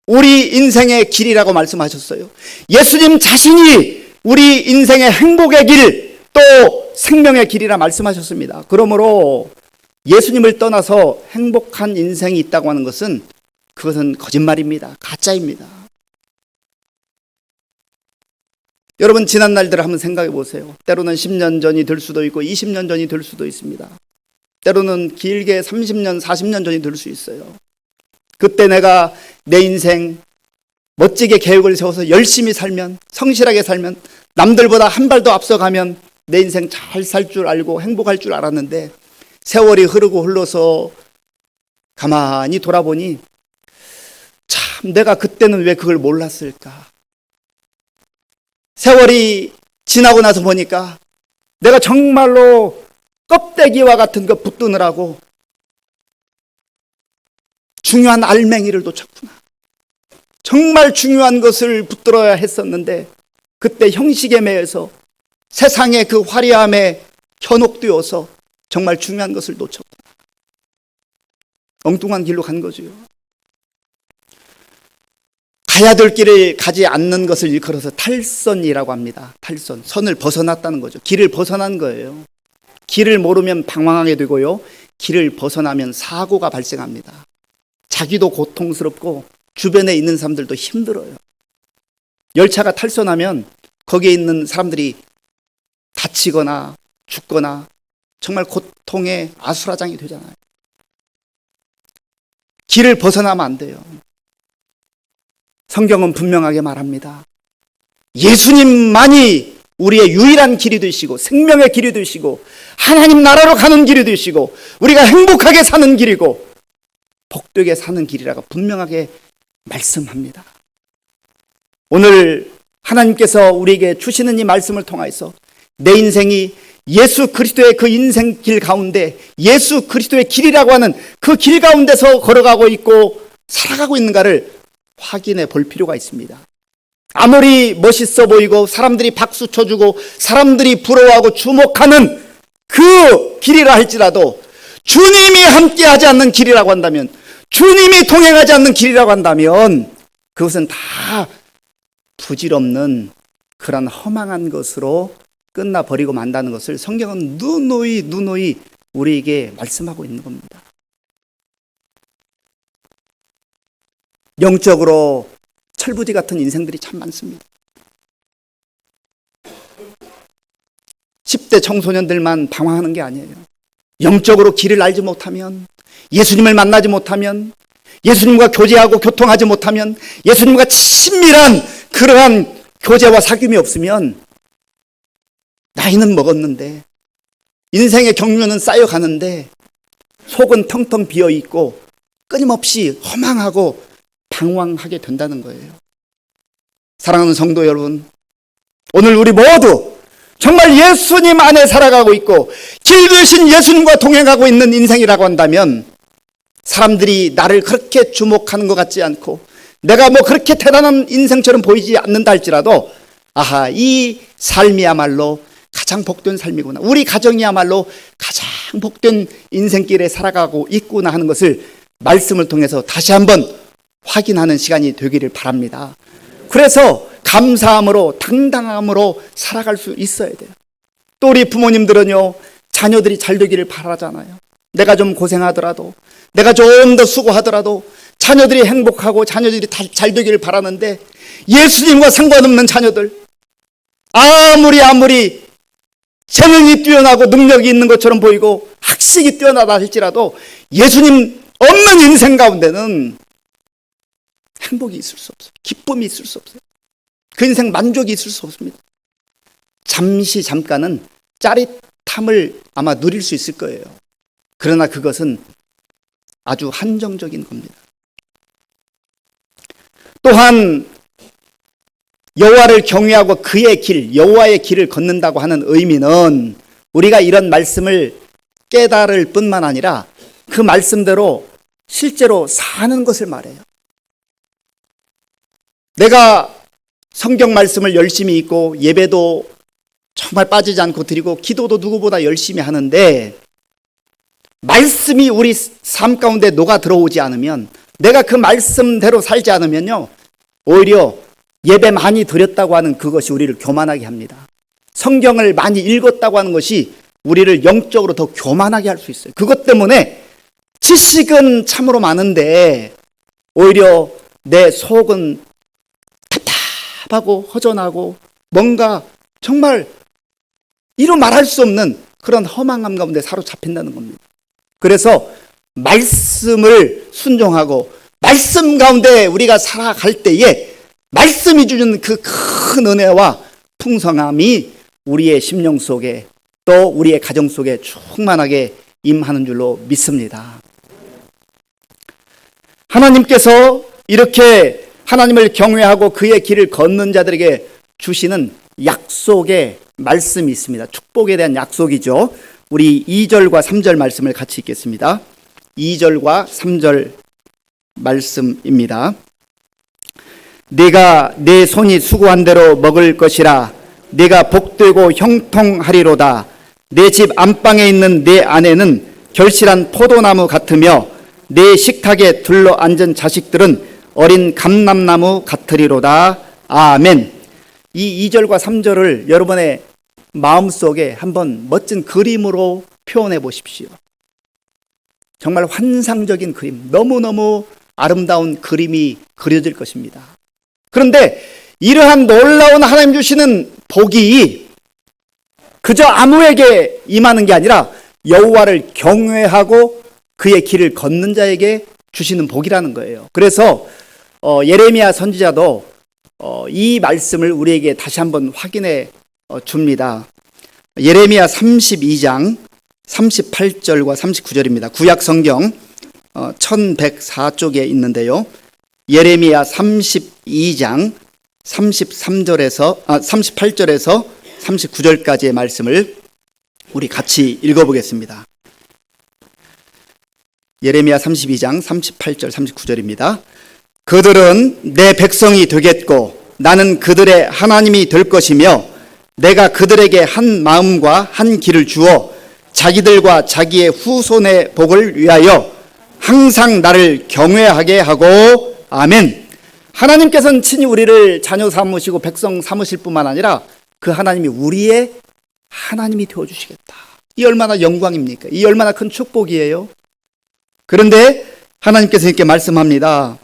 우리 인생의 길이라고 말씀하셨어요. 예수님 자신이 우리 인생의 행복의 길, 또 생명의 길이라 말씀하셨습니다. 그러므로 예수님을 떠나서 행복한 인생이 있다고 하는 것은 그것은 거짓말입니다. 가짜입니다. 여러분 지난 날들을 한번 생각해 보세요. 때로는 10년 전이 될 수도 있고 20년 전이 될 수도 있습니다. 때로는 길게 30년, 40년 전이 될 수 있어요. 그때 내가 내 인생 멋지게 계획을 세워서 열심히 살면, 성실하게 살면, 남들보다 한 발도 앞서가면 내 인생 잘 살 줄 알고 행복할 줄 알았는데 세월이 흐르고 흘러서 가만히 돌아보니 참 내가 그때는 왜 그걸 몰랐을까? 세월이 지나고 나서 보니까 내가 정말로 껍데기와 같은 거 붙드느라고 중요한 알맹이를 놓쳤구나. 정말 중요한 것을 붙들어야 했었는데 그때 형식에 매여서 세상의 그 화려함에 현혹되어서 정말 중요한 것을 놓쳤구나. 엉뚱한 길로 간 거죠. 가야 될 길을 가지 않는 것을 일컬어서 탈선이라고 합니다. 탈선, 선을 벗어났다는 거죠. 길을 벗어난 거예요. 길을 모르면 방황하게 되고요, 길을 벗어나면 사고가 발생합니다. 자기도 고통스럽고 주변에 있는 사람들도 힘들어요. 열차가 탈선하면 거기에 있는 사람들이 다치거나 죽거나 정말 고통의 아수라장이 되잖아요. 길을 벗어나면 안 돼요. 성경은 분명하게 말합니다. 예수님만이 우리의 유일한 길이 되시고 생명의 길이 되시고 하나님 나라로 가는 길이 되시고 우리가 행복하게 사는 길이고 복되게 사는 길이라고 분명하게 말씀합니다. 오늘 하나님께서 우리에게 주시는 이 말씀을 통해서 내 인생이 예수 그리스도의 그 인생길 가운데 예수 그리스도의 길이라고 하는 그 길 가운데서 걸어가고 있고 살아가고 있는가를 확인해 볼 필요가 있습니다. 아무리 멋있어 보이고 사람들이 박수 쳐주고 사람들이 부러워하고 주목하는 그 길이라 할지라도 주님이 함께하지 않는 길이라고 한다면, 주님이 동행하지 않는 길이라고 한다면 그것은 다 부질없는 그런 허망한 것으로 끝나버리고 만다는 것을 성경은 누누이 우리에게 말씀하고 있는 겁니다. 영적으로 철부지 같은 인생들이 참 많습니다. 10대 청소년들만 방황하는 게 아니에요. 영적으로 길을 알지 못하면, 예수님을 만나지 못하면, 예수님과 교제하고 교통하지 못하면, 예수님과 친밀한 그러한 교제와 사귐이 없으면 나이는 먹었는데 인생의 경륜은 쌓여가는데 속은 텅텅 비어있고 끊임없이 허망하고 방황하게 된다는 거예요. 사랑하는 성도 여러분, 오늘 우리 모두 정말 예수님 안에 살아가고 있고 길 되신 예수님과 동행하고 있는 인생이라고 한다면 사람들이 나를 그렇게 주목하는 것 같지 않고 내가 뭐 그렇게 대단한 인생처럼 보이지 않는다 할지라도 아하, 이 삶이야말로 가장 복된 삶이구나, 우리 가정이야말로 가장 복된 인생길에 살아가고 있구나 하는 것을 말씀을 통해서 다시 한번 확인하는 시간이 되기를 바랍니다. 그래서 감사함으로 당당함으로 살아갈 수 있어야 돼요. 또 우리 부모님들은요, 자녀들이 잘 되기를 바라잖아요. 내가 좀 고생하더라도, 내가 좀 더 수고하더라도 자녀들이 행복하고 자녀들이 잘 되기를 바라는데, 예수님과 상관없는 자녀들, 아무리 재능이 뛰어나고 능력이 있는 것처럼 보이고 학식이 뛰어나다 할지라도 예수님 없는 인생 가운데는 행복이 있을 수 없어요. 기쁨이 있을 수 없어요. 그 인생 만족이 있을 수 없습니다. 잠깐은 짜릿함을 아마 누릴 수 있을 거예요. 그러나 그것은 아주 한정적인 겁니다. 또한 여호와를 경외하고 그의 길, 여호와의 길을 걷는다고 하는 의미는 우리가 이런 말씀을 깨달을 뿐만 아니라 그 말씀대로 실제로 사는 것을 말해요. 내가 성경 말씀을 열심히 읽고 예배도 정말 빠지지 않고 드리고 기도도 누구보다 열심히 하는데 말씀이 우리 삶 가운데 녹아 들어오지 않으면, 내가 그 말씀대로 살지 않으면요, 오히려 예배 많이 드렸다고 하는 그것이 우리를 교만하게 합니다. 성경을 많이 읽었다고 하는 것이 우리를 영적으로 더 교만하게 할 수 있어요. 그것 때문에 지식은 참으로 많은데 오히려 내 속은 답답하고 허전하고 뭔가 정말 이루 말할 수 없는 그런 허망함 가운데 사로잡힌다는 겁니다. 그래서 말씀을 순종하고 말씀 가운데 우리가 살아갈 때에 말씀이 주는 그 큰 은혜와 풍성함이 우리의 심령 속에 또 우리의 가정 속에 충만하게 임하는 줄로 믿습니다. 하나님께서 이렇게 하나님을 경외하고 그의 길을 걷는 자들에게 주시는 약속의 말씀이 있습니다. 축복에 대한 약속이죠. 우리 2절과 3절 말씀을 같이 읽겠습니다. 2절과 3절 말씀입니다. 네가 내 손이 수고한 대로 먹을 것이라. 네가 복되고 형통하리로다. 내 집 안방에 있는 내 아내는 결실한 포도나무 같으며 내 식탁에 둘러앉은 자식들은 어린 감람나무 같으리로다. 아멘. 이 2절과 3절을 여러분의 마음속에 한번 멋진 그림으로 표현해 보십시오. 정말 환상적인 그림, 너무너무 아름다운 그림이 그려질 것입니다. 그런데 이러한 놀라운 하나님 주시는 복이 그저 아무에게 임하는 게 아니라 여호와를 경외하고 그의 길을 걷는 자에게 주시는 복이라는 거예요. 그래서 예레미야 선지자도 이 말씀을 우리에게 다시 한번 확인해 줍니다. 예레미야 32장 38절과 39절입니다. 구약 성경 1104쪽에 있는데요. 예레미야 32장 38절에서 39절까지의 말씀을 우리 같이 읽어보겠습니다. 예레미야 32장 38절 39절입니다. 그들은 내 백성이 되겠고 나는 그들의 하나님이 될 것이며 내가 그들에게 한 마음과 한 길을 주어 자기들과 자기의 후손의 복을 위하여 항상 나를 경외하게 하고 아멘. 하나님께서는 친히 우리를 자녀 삼으시고 백성 삼으실 뿐만 아니라 그 하나님이 우리의 하나님이 되어주시겠다. 이 얼마나 영광입니까? 이 얼마나 큰 축복이에요. 그런데 하나님께서 이렇게 말씀합니다.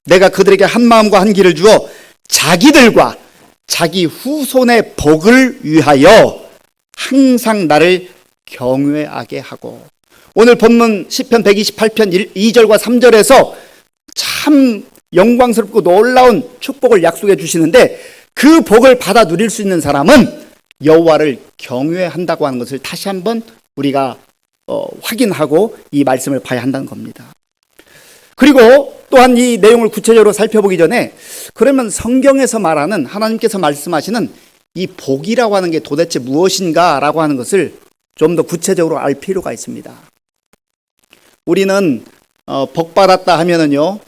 내가 그들에게 한 마음과 한 길을 주어 자기들과 자기 후손의 복을 위하여 항상 나를 경외하게 하고, 오늘 본문 시편 128편 2절과 3절에서 참 영광스럽고 놀라운 축복을 약속해 주시는데 그 복을 받아 누릴 수 있는 사람은 여호와를 경외한다고 하는 것을 다시 한번 우리가 확인하고 이 말씀을 봐야 한다는 겁니다. 그리고 또한 이 내용을 구체적으로 살펴보기 전에 그러면 성경에서 말하는 하나님께서 말씀하시는 이 복이라고 하는 게 도대체 무엇인가라고 하는 것을 좀 더 구체적으로 알 필요가 있습니다. 우리는 복 받았다 하면은요,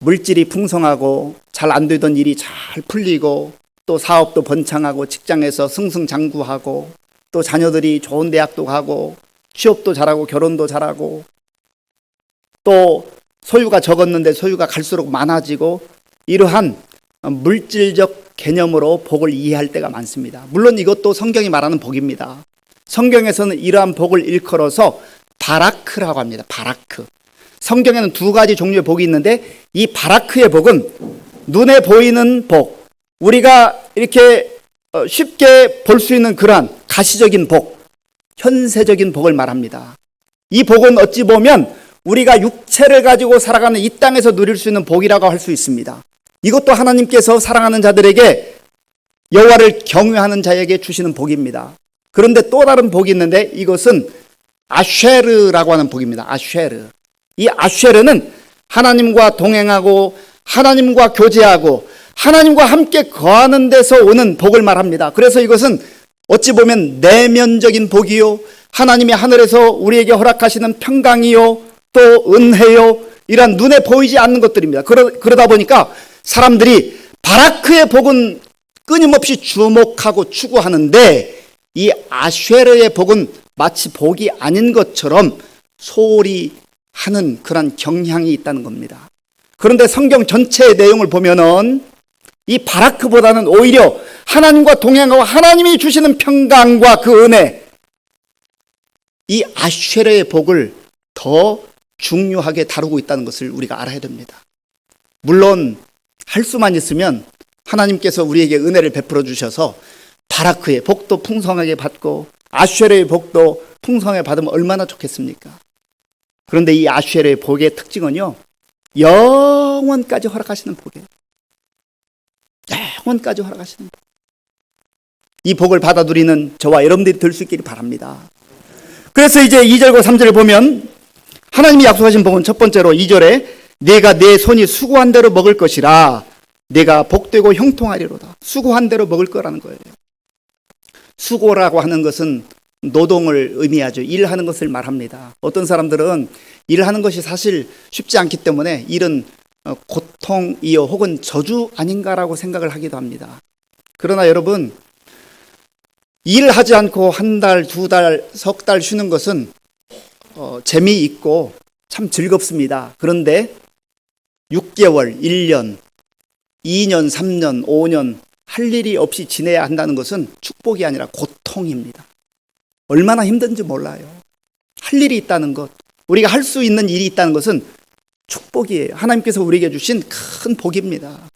물질이 풍성하고 잘 안 되던 일이 잘 풀리고 또 사업도 번창하고 직장에서 승승장구하고 또 자녀들이 좋은 대학도 가고 취업도 잘하고 결혼도 잘하고 또 소유가 적었는데 소유가 갈수록 많아지고 이러한 물질적 개념으로 복을 이해할 때가 많습니다. 물론 이것도 성경이 말하는 복입니다. 성경에서는 이러한 복을 일컬어서 바라크라고 합니다. 바라크. 성경에는 두 가지 종류의 복이 있는데 이 바라크의 복은 눈에 보이는 복, 우리가 이렇게 쉽게 볼 수 있는 그러한 가시적인 복, 현세적인 복을 말합니다. 이 복은 어찌 보면 우리가 육체를 가지고 살아가는 이 땅에서 누릴 수 있는 복이라고 할 수 있습니다. 이것도 하나님께서 사랑하는 자들에게, 여호와를 경외하는 자에게 주시는 복입니다. 그런데 또 다른 복이 있는데 이것은 아쉐르라고 하는 복입니다. 아쉐르. 이 아쉐르는 하나님과 동행하고 하나님과 교제하고 하나님과 함께 거하는 데서 오는 복을 말합니다. 그래서 이것은 어찌 보면 내면적인 복이요, 하나님이 하늘에서 우리에게 허락하시는 평강이요, 또 은혜요, 이런 눈에 보이지 않는 것들입니다. 그러다 보니까 사람들이 바라크의 복은 끊임없이 주목하고 추구하는데 이 아쉐르의 복은 마치 복이 아닌 것처럼 소홀히 하는 그런 경향이 있다는 겁니다. 그런데 성경 전체의 내용을 보면은 이 바라크보다는 오히려 하나님과 동행하고 하나님이 주시는 평강과 그 은혜, 이 아쉐르의 복을 더 중요하게 다루고 있다는 것을 우리가 알아야 됩니다. 물론 할 수만 있으면 하나님께서 우리에게 은혜를 베풀어 주셔서 바라크의 복도 풍성하게 받고 아쉐르의 복도 풍성하게 받으면 얼마나 좋겠습니까? 그런데 이 아쉐르의 복의 특징은요, 영원까지 허락하시는 복이에요. 영원까지 허락하시는 복. 이 복을 받아 누리는 저와 여러분들이 될 수 있기를 바랍니다. 그래서 이제 2절과 3절을 보면 하나님이 약속하신 복은 첫 번째로 2절에 내가 내 손이 수고한 대로 먹을 것이라, 내가 복되고 형통하리로다. 수고한 대로 먹을 거라는 거예요. 수고라고 하는 것은 노동을 의미하죠. 일하는 것을 말합니다. 어떤 사람들은 일하는 것이 사실 쉽지 않기 때문에 일은 고통이요 혹은 저주 아닌가라고 생각을 하기도 합니다. 그러나 여러분, 일하지 않고 한 달, 두 달, 석 달 쉬는 것은 재미있고 참 즐겁습니다. 그런데 6개월, 1년, 2년, 3년, 5년 할 일이 없이 지내야 한다는 것은 축복이 아니라 고통입니다. 얼마나 힘든지 몰라요. 할 일이 있다는 것, 우리가 할 수 있는 일이 있다는 것은 축복이에요. 하나님께서 우리에게 주신 큰 복입니다.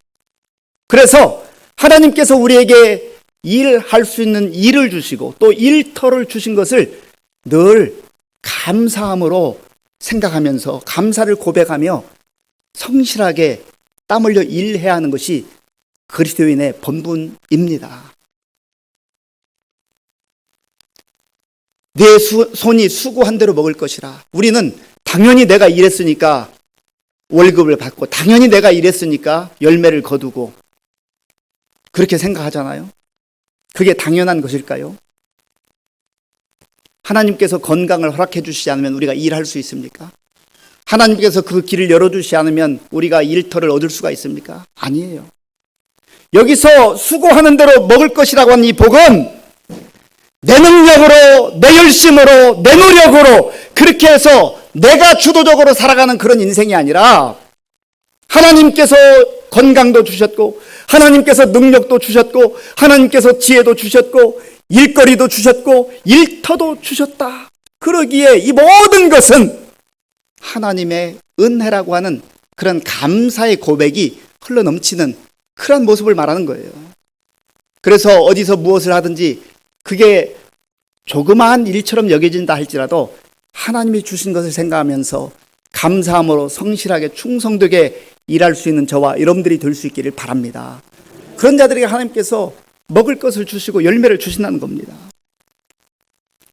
그래서 하나님께서 우리에게 일할 수 있는 일을 주시고 또 일터를 주신 것을 늘 감사함으로 생각하면서 감사를 고백하며 성실하게 땀 흘려 일해야 하는 것이 그리스도인의 본분입니다. 내 손이 수고한 대로 먹을 것이라. 우리는 당연히 내가 일했으니까 월급을 받고 당연히 내가 일했으니까 열매를 거두고 그렇게 생각하잖아요. 그게 당연한 것일까요? 하나님께서 건강을 허락해 주시지 않으면 우리가 일할 수 있습니까? 하나님께서 그 길을 열어주시지 않으면 우리가 일터를 얻을 수가 있습니까? 아니에요. 여기서 수고하는 대로 먹을 것이라고 하는 이 복은 내 능력으로, 내 열심으로, 내 노력으로 그렇게 해서 내가 주도적으로 살아가는 그런 인생이 아니라 하나님께서 건강도 주셨고 하나님께서 능력도 주셨고 하나님께서 지혜도 주셨고 일거리도 주셨고 일터도 주셨다. 그러기에 이 모든 것은 하나님의 은혜라고 하는 그런 감사의 고백이 흘러넘치는 그런 모습을 말하는 거예요. 그래서 어디서 무엇을 하든지 그게 조그마한 일처럼 여겨진다 할지라도 하나님이 주신 것을 생각하면서 감사함으로 성실하게 충성되게 일할 수 있는 저와 여러분들이 될 수 있기를 바랍니다. 그런 자들에게 하나님께서 먹을 것을 주시고 열매를 주신다는 겁니다.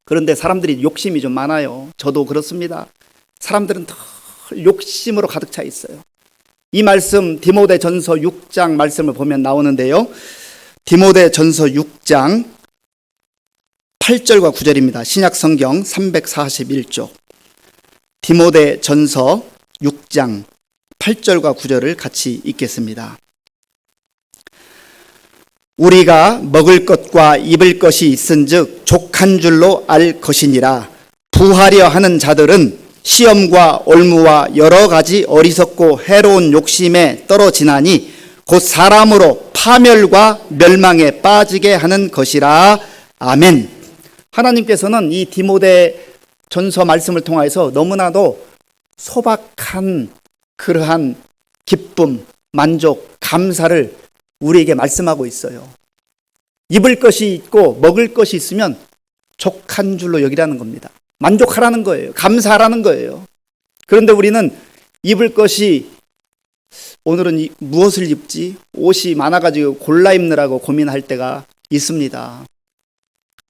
그런데 사람들이 욕심이 좀 많아요. 저도 그렇습니다. 사람들은 더 욕심으로 가득 차 있어요. 이 말씀 디모데전서 6장 말씀을 보면 나오는데요. 디모데전서 6장 8절과 9절입니다. 신약성경 341쪽. 디모데전서 6장 8절과 9절을 같이 읽겠습니다. 우리가 먹을 것과 입을 것이 있은즉 족한 줄로 알 것이니라. 부하려 하는 자들은 시험과 올무와 여러 가지 어리석고 해로운 욕심에 떨어지나니 곧 사람으로 파멸과 멸망에 빠지게 하는 것이라. 아멘. 하나님께서는 이 디모데 전서 말씀을 통해서 너무나도 소박한 그러한 기쁨, 만족, 감사를 우리에게 말씀하고 있어요. 입을 것이 있고 먹을 것이 있으면 족한 줄로 여기라는 겁니다. 만족하라는 거예요. 감사하라는 거예요. 그런데 우리는 입을 것이 오늘은 무엇을 입지? 옷이 많아가지고 골라 입느라고 고민할 때가 있습니다.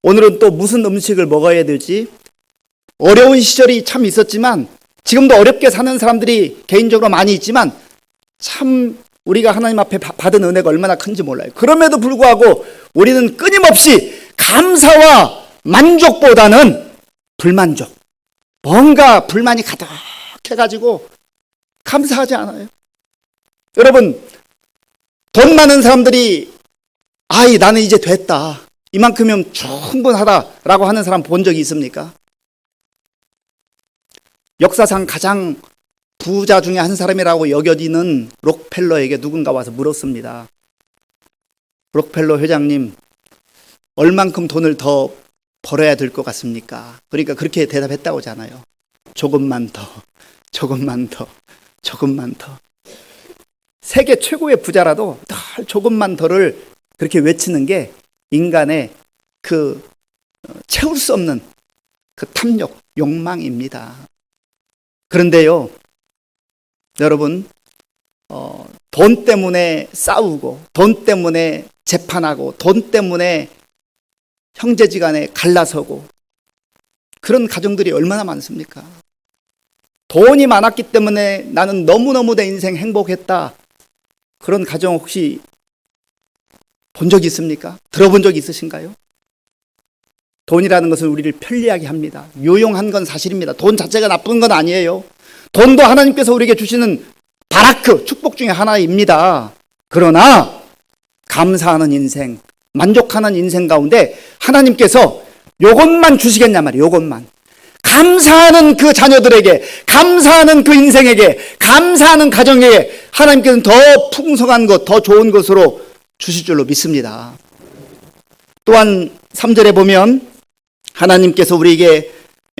오늘은 또 무슨 음식을 먹어야 되지? 어려운 시절이 참 있었지만 지금도 어렵게 사는 사람들이 개인적으로 많이 있지만 참 우리가 하나님 앞에 받은 은혜가 얼마나 큰지 몰라요. 그럼에도 불구하고 우리는 끊임없이 감사와 만족보다는 불만족, 뭔가 불만이 가득해가지고 감사하지 않아요. 여러분, 돈 많은 사람들이 나는 이제 됐다, 이만큼이면 충분하다라고 하는 사람 본 적이 있습니까? 역사상 가장 부자 중에 한 사람이라고 여겨지는 록펠러에게 누군가 와서 물었습니다. 록펠러 회장님, 얼만큼 돈을 더 벌어야 될 것 같습니까? 그러니까 그렇게 대답했다고 하잖아요. 조금만 더, 조금만 더, 조금만 더. 세계 최고의 부자라도 늘 조금만 더를 그렇게 외치는 게 인간의 그 채울 수 없는 그 탐욕, 욕망입니다. 그런데요, 여러분, 돈 때문에 싸우고 돈 때문에 재판하고 돈 때문에 형제지간에 갈라서고 그런 가정들이 얼마나 많습니까? 돈이 많았기 때문에 나는 너무너무 내 인생 행복했다, 그런 가정 혹시 본 적 있습니까? 들어본 적 있으신가요? 돈이라는 것은 우리를 편리하게 합니다. 유용한 건 사실입니다. 돈 자체가 나쁜 건 아니에요. 돈도 하나님께서 우리에게 주시는 바라크, 축복 중에 하나입니다. 그러나 감사하는 인생, 만족하는 인생 가운데 하나님께서 요것만 주시겠냐 말이에요. 요것만. 감사하는 그 자녀들에게, 감사하는 그 인생에게, 감사하는 가정에게 하나님께서는 더 풍성한 것, 더 좋은 것으로 주실 줄로 믿습니다. 또한 3절에 보면 하나님께서 우리에게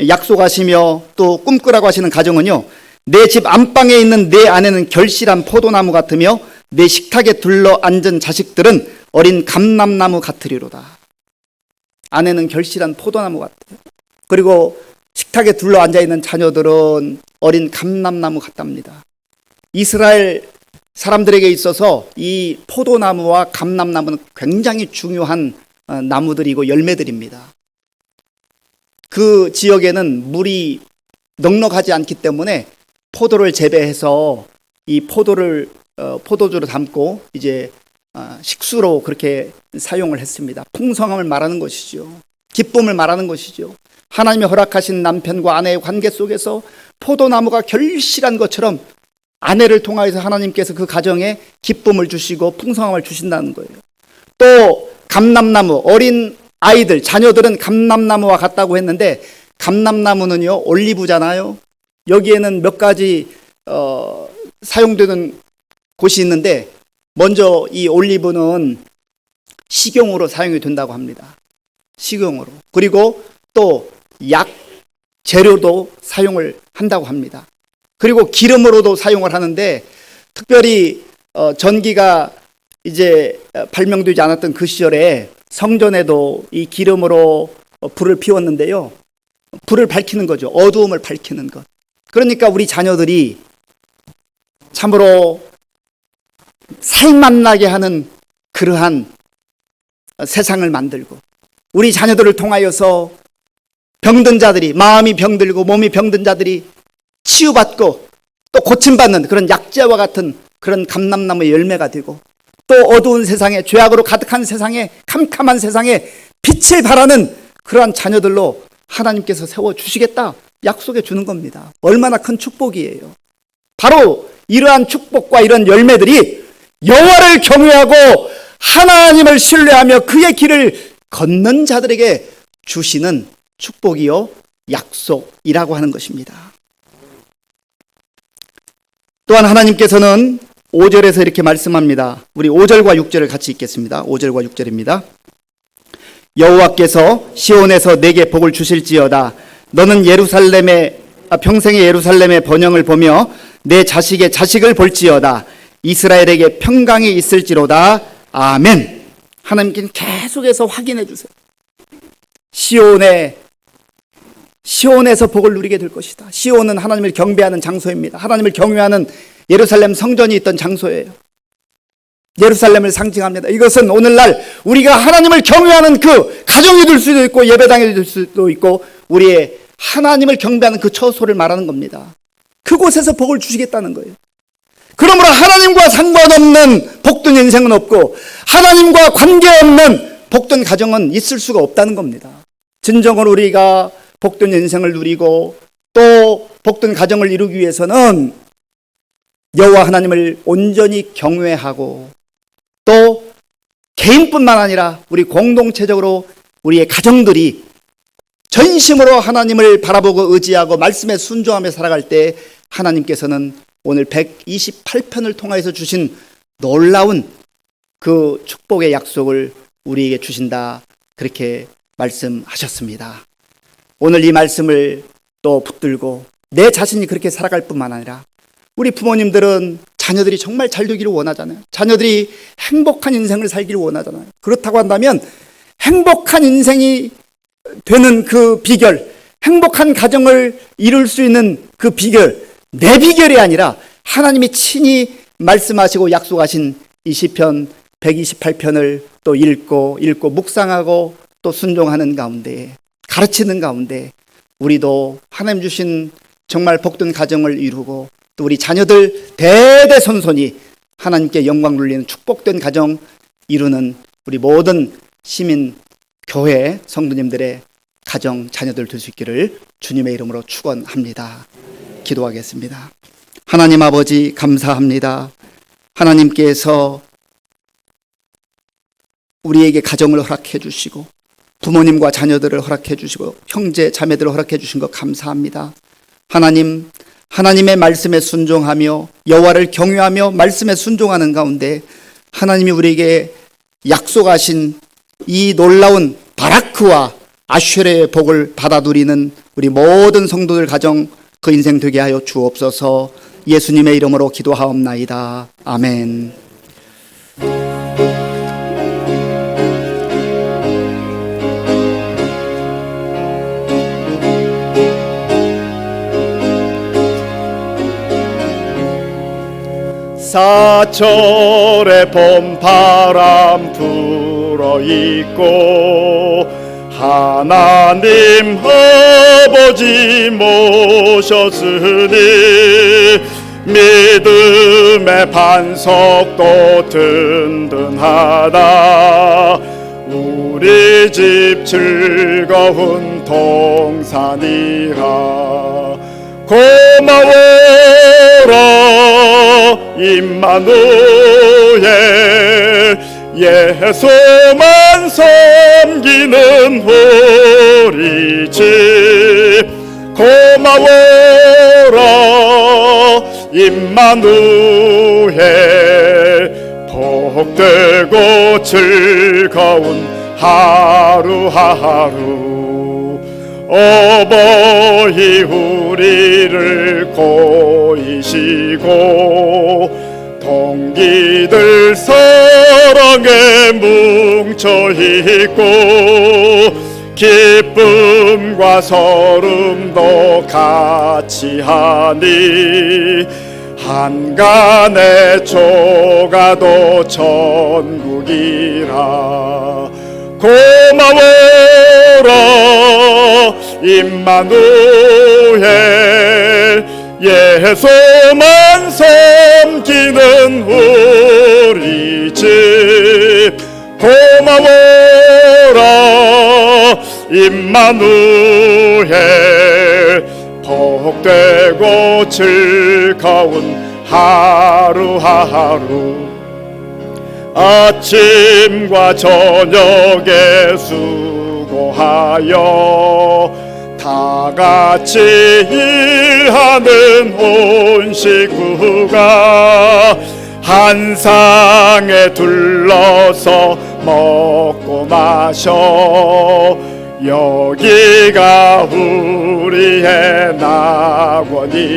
약속하시며 또 꿈꾸라고 하시는 가정은요, 내 집 안방에 있는 내 아내는 결실한 포도나무 같으며 내 식탁에 둘러 앉은 자식들은 어린 감람나무 같으리로다. 아내는 결실한 포도나무 같아요. 그리고 식탁에 둘러 앉아있는 자녀들은 어린 감람나무 같답니다. 이스라엘 사람들에게 있어서 이 포도나무와 감람나무는 굉장히 중요한 나무들이고 열매들입니다. 그 지역에는 물이 넉넉하지 않기 때문에 포도를 재배해서 이 포도를 포도주로 담고 이제 식수로 그렇게 사용을 했습니다. 풍성함을 말하는 것이죠. 기쁨을 말하는 것이죠. 하나님이 허락하신 남편과 아내의 관계 속에서 포도나무가 결실한 것처럼 아내를 통하여서 하나님께서 그 가정에 기쁨을 주시고 풍성함을 주신다는 거예요. 또 감람나무, 어린 아이들, 자녀들은 감람나무와 같다고 했는데, 감람나무는요 올리브잖아요. 여기에는 몇 가지 사용되는 곳이 있는데, 먼저 이 올리브는 식용으로 사용이 된다고 합니다. 식용으로. 그리고 또 약 재료도 사용을 한다고 합니다. 그리고 기름으로도 사용을 하는데, 특별히 전기가 이제 발명되지 않았던 그 시절에 성전에도 이 기름으로 불을 피웠는데요, 불을 밝히는 거죠. 어두움을 밝히는 것. 그러니까 우리 자녀들이 참으로 살맛나게 하는 그러한 세상을 만들고, 우리 자녀들을 통하여서 병든 자들이, 마음이 병들고 몸이 병든 자들이 치유받고 또 고침받는 그런 약재와 같은 그런 감람나무의 열매가 되고, 또 어두운 세상에, 죄악으로 가득한 세상에, 캄캄한 세상에 빛을 발하는 그러한 자녀들로 하나님께서 세워주시겠다 약속해 주는 겁니다. 얼마나 큰 축복이에요. 바로 이러한 축복과 이런 열매들이 여호와를 경외하고 하나님을 신뢰하며 그의 길을 걷는 자들에게 주시는 축복이요 약속이라고 하는 것입니다. 또한 하나님께서는 5절에서 이렇게 말씀합니다. 우리 5절과 6절을 같이 읽겠습니다. 5절과 6절입니다. 여호와께서 시온에서 내게 복을 주실지어다. 너는 평생의 예루살렘의 번영을 보며 내 자식의 자식을 볼지어다. 이스라엘에게 평강이 있을지로다. 아멘. 하나님께는 계속해서 확인해 주세요. 시온에서 복을 누리게 될 것이다. 시온은 하나님을 경배하는 장소입니다. 하나님을 경외하는 예루살렘 성전이 있던 장소예요. 예루살렘을 상징합니다. 이것은 오늘날 우리가 하나님을 경외하는 그 가정이 될 수도 있고 예배당이 될 수도 있고 우리의 하나님을 경배하는 그 처소를 말하는 겁니다. 그곳에서 복을 주시겠다는 거예요. 그러므로 하나님과 상관없는 복된 인생은 없고 하나님과 관계없는 복된 가정은 있을 수가 없다는 겁니다. 진정으로 우리가 복된 인생을 누리고 또 복된 가정을 이루기 위해서는 여호와 하나님을 온전히 경외하고 또 개인뿐만 아니라 우리 공동체적으로 우리의 가정들이 전심으로 하나님을 바라보고 의지하고 말씀에 순종하며 살아갈 때 하나님께서는 오늘 128편을 통해서 주신 놀라운 그 축복의 약속을 우리에게 주신다, 그렇게 말씀하셨습니다. 오늘 이 말씀을 또 붙들고 내 자신이 그렇게 살아갈 뿐만 아니라 우리 부모님들은 자녀들이 정말 잘 되기를 원하잖아요. 자녀들이 행복한 인생을 살기를 원하잖아요. 그렇다고 한다면 행복한 인생이 되는 그 비결, 행복한 가정을 이룰 수 있는 그 비결, 내 비결이 아니라 하나님이 친히 말씀하시고 약속하신 이 시편 128편을 또 읽고 묵상하고 또 순종하는 가운데, 가르치는 가운데 우리도 하나님 주신 정말 복된 가정을 이루고 또 우리 자녀들 대대손손이 하나님께 영광 돌리는 축복된 가정 이루는 우리 모든 시민 교회 성도님들의 가정 자녀들 될 수 있기를 주님의 이름으로 축원합니다. 기도하겠습니다. 하나님 아버지 감사합니다. 하나님께서 우리에게 가정을 허락해 주시고 부모님과 자녀들을 허락해 주시고 형제 자매들을 허락해 주신 것 감사합니다. 하나님, 하나님의 말씀에 순종하며 여호와를 경외하며 말씀에 순종하는 가운데 하나님이 우리에게 약속하신 이 놀라운 바라크와 아슈레의 복을 받아 누리는 우리 모든 성도들 가정 그 인생 되게 하여 주옵소서. 예수님의 이름으로 기도하옵나이다. 아멘. 사철의 봄바람 불어있고 하나님 아버지 모셨으니 믿음의 반석도 든든하다. 우리 집 즐거운 동산이라. 고마워라 임마누엘, 예수만 섬기는 우리 집. 고마워라 임마누엘, 복되고 즐거운 하루하루. 어버이 우리를 고이시고 동기들 사랑에 뭉쳐있고 기쁨과 서름도 같이 하니 한간의 조가도 천국이라. 고마워라 임마누엘, 예수만 섬기는 우리 집. 고마워라 임마누엘, 복되고 즐거운 하루하루. 아침과 저녁에 수고하여 다 같이 일하는 온 식구가 한 상에 둘러서 먹고 마셔. 여기가 우리의 낙원이라.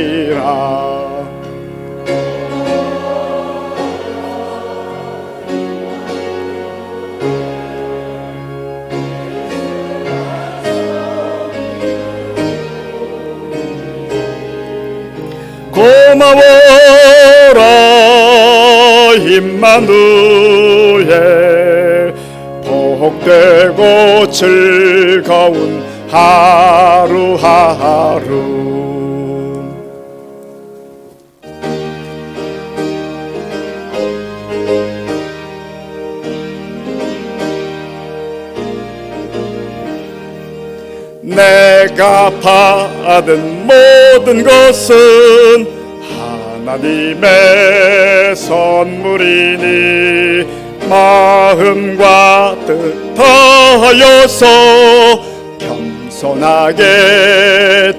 고마워라 임마누엘, 복되고 즐거운 하루하루. 내가 받은 모든 것은 하나님의 선물이니 마음과 뜻 다하여서 겸손하게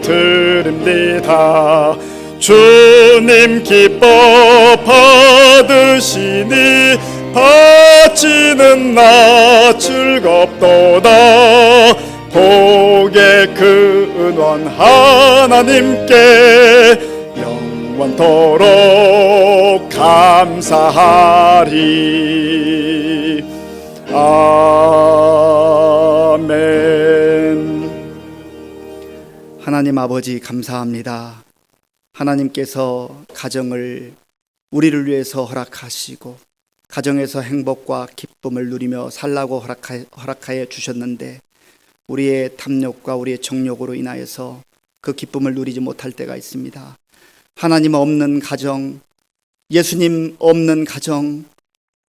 드립니다. 주님 기뻐 받으시니 바치는 나 즐겁도다. 복의 근원 하나님께 영원토록 감사하리. 아멘. 하나님 아버지 감사합니다. 하나님께서 가정을 우리를 위해서 허락하시고 가정에서 행복과 기쁨을 누리며 살라고 허락하여 주셨는데 우리의 탐욕과 우리의 정욕으로 인하여서 그 기쁨을 누리지 못할 때가 있습니다. 하나님 없는 가정, 예수님 없는 가정,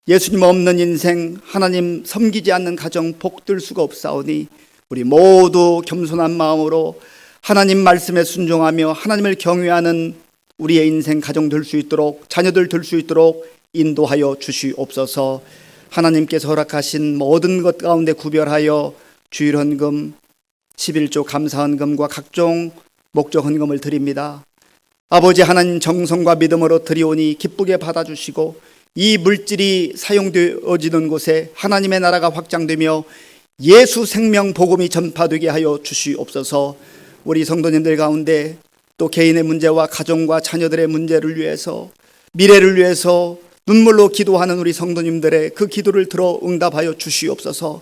예수님 없는 인생, 하나님 섬기지 않는 가정 복될 수가 없사오니 우리 모두 겸손한 마음으로 하나님 말씀에 순종하며 하나님을 경외하는 우리의 인생 가정 될 수 있도록, 자녀들 될 수 있도록 인도하여 주시옵소서. 하나님께서 허락하신 모든 것 가운데 구별하여 주일 헌금, 11조 감사 헌금과 각종 목적 헌금을 드립니다. 아버지 하나님, 정성과 믿음으로 드리오니 기쁘게 받아주시고 이 물질이 사용되어지는 곳에 하나님의 나라가 확장되며 예수 생명 복음이 전파되게 하여 주시옵소서. 우리 성도님들 가운데 또 개인의 문제와 가정과 자녀들의 문제를 위해서, 미래를 위해서 눈물로 기도하는 우리 성도님들의 그 기도를 들어 응답하여 주시옵소서.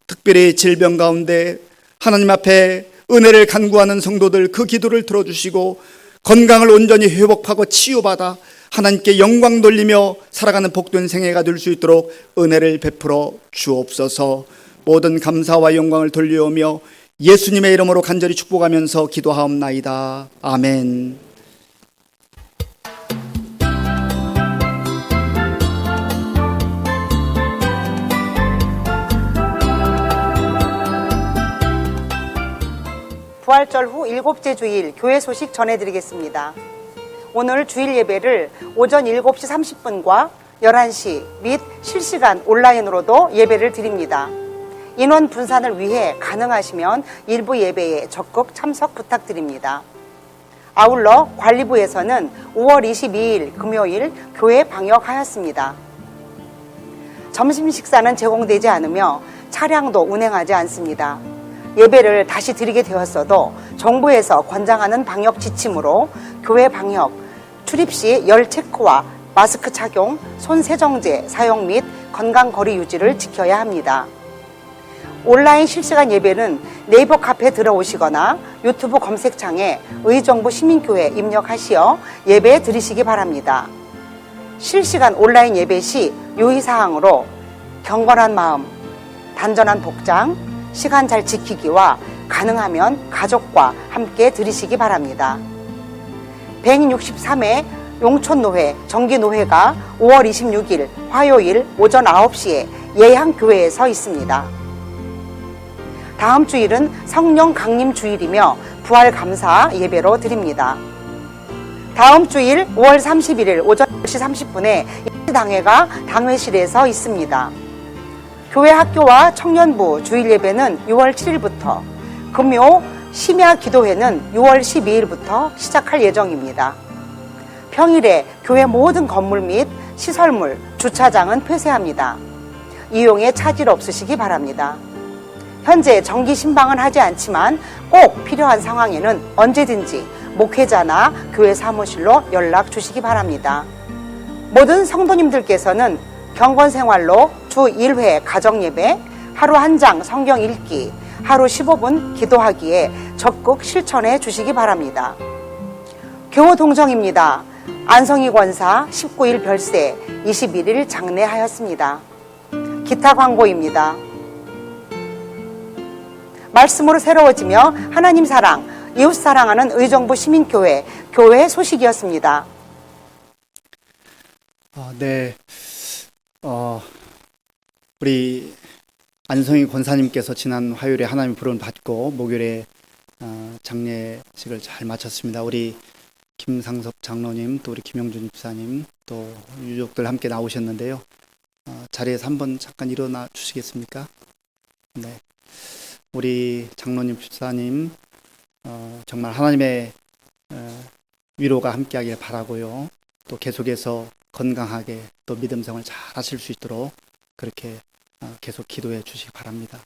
특별히 질병 가운데 하나님 앞에 은혜를 간구하는 성도들 그 기도를 들어주시고 건강을 온전히 회복하고 치유받아 하나님께 영광 돌리며 살아가는 복된 생애가 될 수 있도록 은혜를 베풀어 주옵소서. 모든 감사와 영광을 돌려오며 예수님의 이름으로 간절히 축복하면서 기도하옵나이다. 아멘. 부활절 후 일곱째 주일 교회 소식 전해드리겠습니다. 오늘 주일 예배를 오전 7시 30분과 11시 및 실시간 온라인으로도 예배를 드립니다. 인원 분산을 위해 가능하시면 일부 예배에 적극 참석 부탁드립니다. 아울러 관리부에서는 5월 22일 금요일 교회 방역하였습니다. 점심 식사는 제공되지 않으며 차량도 운행하지 않습니다. 예배를 다시 드리게 되었어도 정부에서 권장하는 방역 지침으로 교회 방역, 출입 시 열 체크와 마스크 착용, 손 세정제 사용 및 건강 거리 유지를 지켜야 합니다. 온라인 실시간 예배는 네이버 카페에 들어오시거나 유튜브 검색창에 의정부 시민교회 입력하시어 예배 드리시기 바랍니다. 실시간 온라인 예배 시 유의사항으로 경건한 마음, 단전한 복장, 시간 잘 지키기와 가능하면 가족과 함께 드리시기 바랍니다. 163회 용촌노회 정기노회가 5월 26일 화요일 오전 9시에 예향교회에서 있습니다. 다음 주일은 성령 강림 주일이며 부활 감사 예배로 드립니다. 다음 주일 5월 31일 오전 10시 30분에 당회가 당회실에서 있습니다. 교회 학교와 청년부 주일 예배는 6월 7일부터, 금요 심야 기도회는 6월 12일부터 시작할 예정입니다. 평일에 교회 모든 건물 및 시설물, 주차장은 폐쇄합니다. 이용에 차질 없으시기 바랍니다. 현재 정기 신방은 하지 않지만 꼭 필요한 상황에는 언제든지 목회자나 교회 사무실로 연락 주시기 바랍니다. 모든 성도님들께서는 경건생활로 주 1회 가정예배, 하루 한 장 성경 읽기, 하루 15분 기도하기에 적극 실천해 주시기 바랍니다. 교우동정입니다. 안성희 권사 19일 별세, 21일 장례하였습니다. 기타 광고입니다. 말씀으로 새로워지며 하나님 사랑, 이웃 사랑하는 의정부 시민교회 교회 소식이었습니다. 네, 우리 안성희 권사님께서 지난 화요일에 하나님 부름 받고 목요일에 장례식을 잘 마쳤습니다. 우리 김상섭 장로님, 또 우리 김영준 집사님, 또 유족들 함께 나오셨는데요. 자리에서 한번 잠깐 일어나 주시겠습니까? 네, 우리 장로님, 집사님 정말 하나님의 위로가 함께하길 바라고요. 또 계속해서 건강하게 또 믿음 생활 잘 하실 수 있도록 그렇게 계속 기도해 주시기 바랍니다.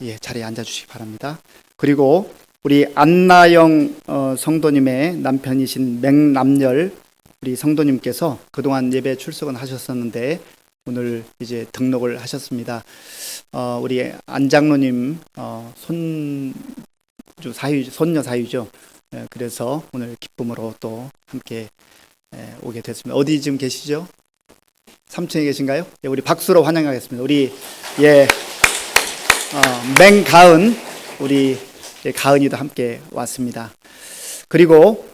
예, 자리에 앉아 주시기 바랍니다. 그리고 우리 안나영 성도님의 남편이신 맹남열 우리 성도님께서 그동안 예배 출석은 하셨었는데 오늘 이제 등록을 하셨습니다. 우리 안 장로님 손녀 사유죠. 그래서 오늘 기쁨으로 또 함께 오게 됐습니다. 어디 지금 계시죠? 3층에 계신가요? 예, 우리 박수로 환영하겠습니다. 우리 맹가은 우리 가은이도 함께 왔습니다. 그리고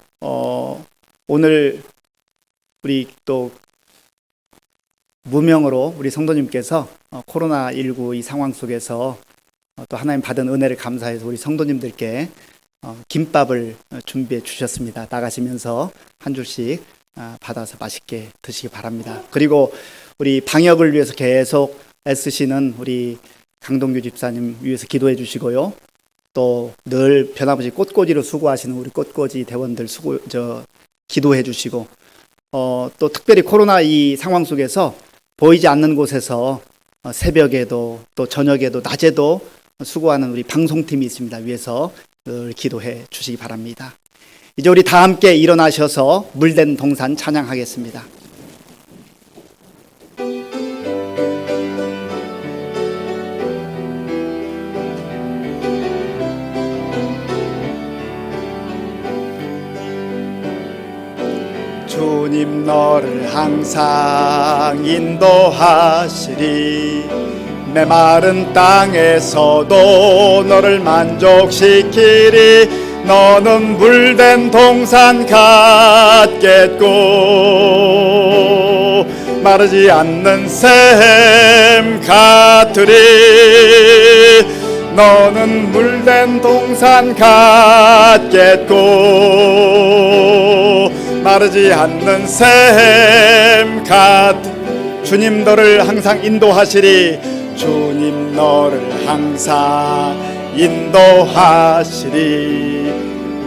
오늘 우리 또 무명으로 우리 성도님께서 코로나19 이 상황 속에서 또 하나님 받은 은혜를 감사해서 우리 성도님들께 김밥을 준비해 주셨습니다. 나가시면서 한 줄씩 받아서 맛있게 드시기 바랍니다. 그리고 우리 방역을 위해서 계속 애쓰시는 우리 강동규 집사님 위해서 기도해 주시고요. 또 늘 변함없이 꽃꽂이로 수고하시는 우리 꽃꽂이 대원들 기도해 주시고, 또 특별히 코로나 이 상황 속에서 보이지 않는 곳에서 새벽에도 또 저녁에도 낮에도 수고하는 우리 방송팀이 있습니다. 위해서 늘 기도해 주시기 바랍니다. 이제 우리 다 함께 일어나셔서 물된 동산 찬양하겠습니다. 주님 너를 항상 인도하시리 메마른 땅에서도 너를 만족시키리 너는 물된 동산 같겠고 마르지 않는 샘 같으리 너는 물된 동산 같겠고 마르지 않는 샘 같 주님 너를 항상 인도하시리 주님 너를 항상 인도하시리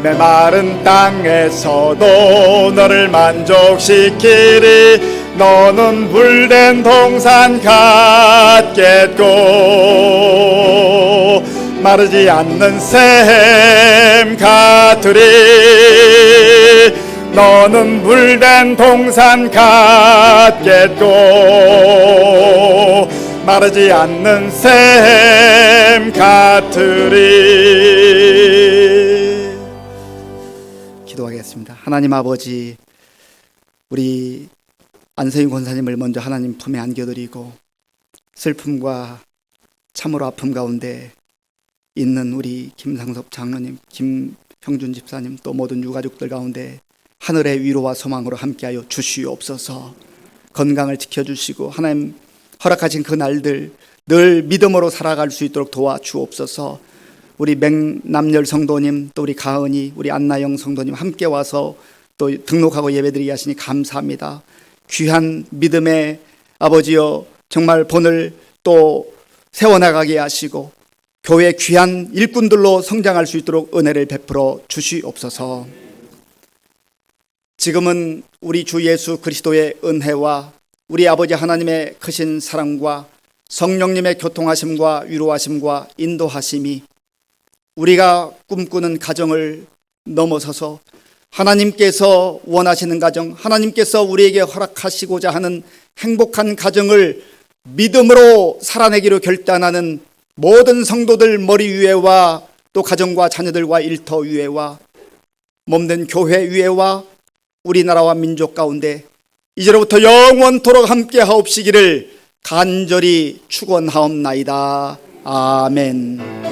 메마른 땅에서도 너를 만족시키리 너는 물된 동산 같겠고 마르지 않는 샘 같으리 너는 물된 동산 같겠고 마르지 않는 샘 같으리. 기도하겠습니다. 하나님 아버지, 우리 안세윤 권사님을 먼저 하나님 품에 안겨드리고 슬픔과 참으로 아픔 가운데 있는 우리 김상섭 장로님, 김형준 집사님 또 모든 유가족들 가운데 하늘의 위로와 소망으로 함께하여 주시옵소서. 건강을 지켜주시고 하나님 허락하신 그 날들 늘 믿음으로 살아갈 수 있도록 도와주옵소서. 우리 맹남열 성도님 또 우리 가은이 우리 안나영 성도님 함께 와서 또 등록하고 예배드리게 하시니 감사합니다. 귀한 믿음의 아버지여 정말 본을 또 세워나가게 하시고 교회 귀한 일꾼들로 성장할 수 있도록 은혜를 베풀어 주시옵소서. 지금은 우리 주 예수 그리스도의 은혜와 우리 아버지 하나님의 크신 사랑과 성령님의 교통하심과 위로하심과 인도하심이 우리가 꿈꾸는 가정을 넘어서서 하나님께서 원하시는 가정, 하나님께서 우리에게 허락하시고자 하는 행복한 가정을 믿음으로 살아내기로 결단하는 모든 성도들 머리 위에와 또 가정과 자녀들과 일터 위에와 몸된 교회 위에와 우리나라와 민족 가운데 이제로부터 영원토록 함께 하옵시기를 간절히 축원하옵나이다. 아멘.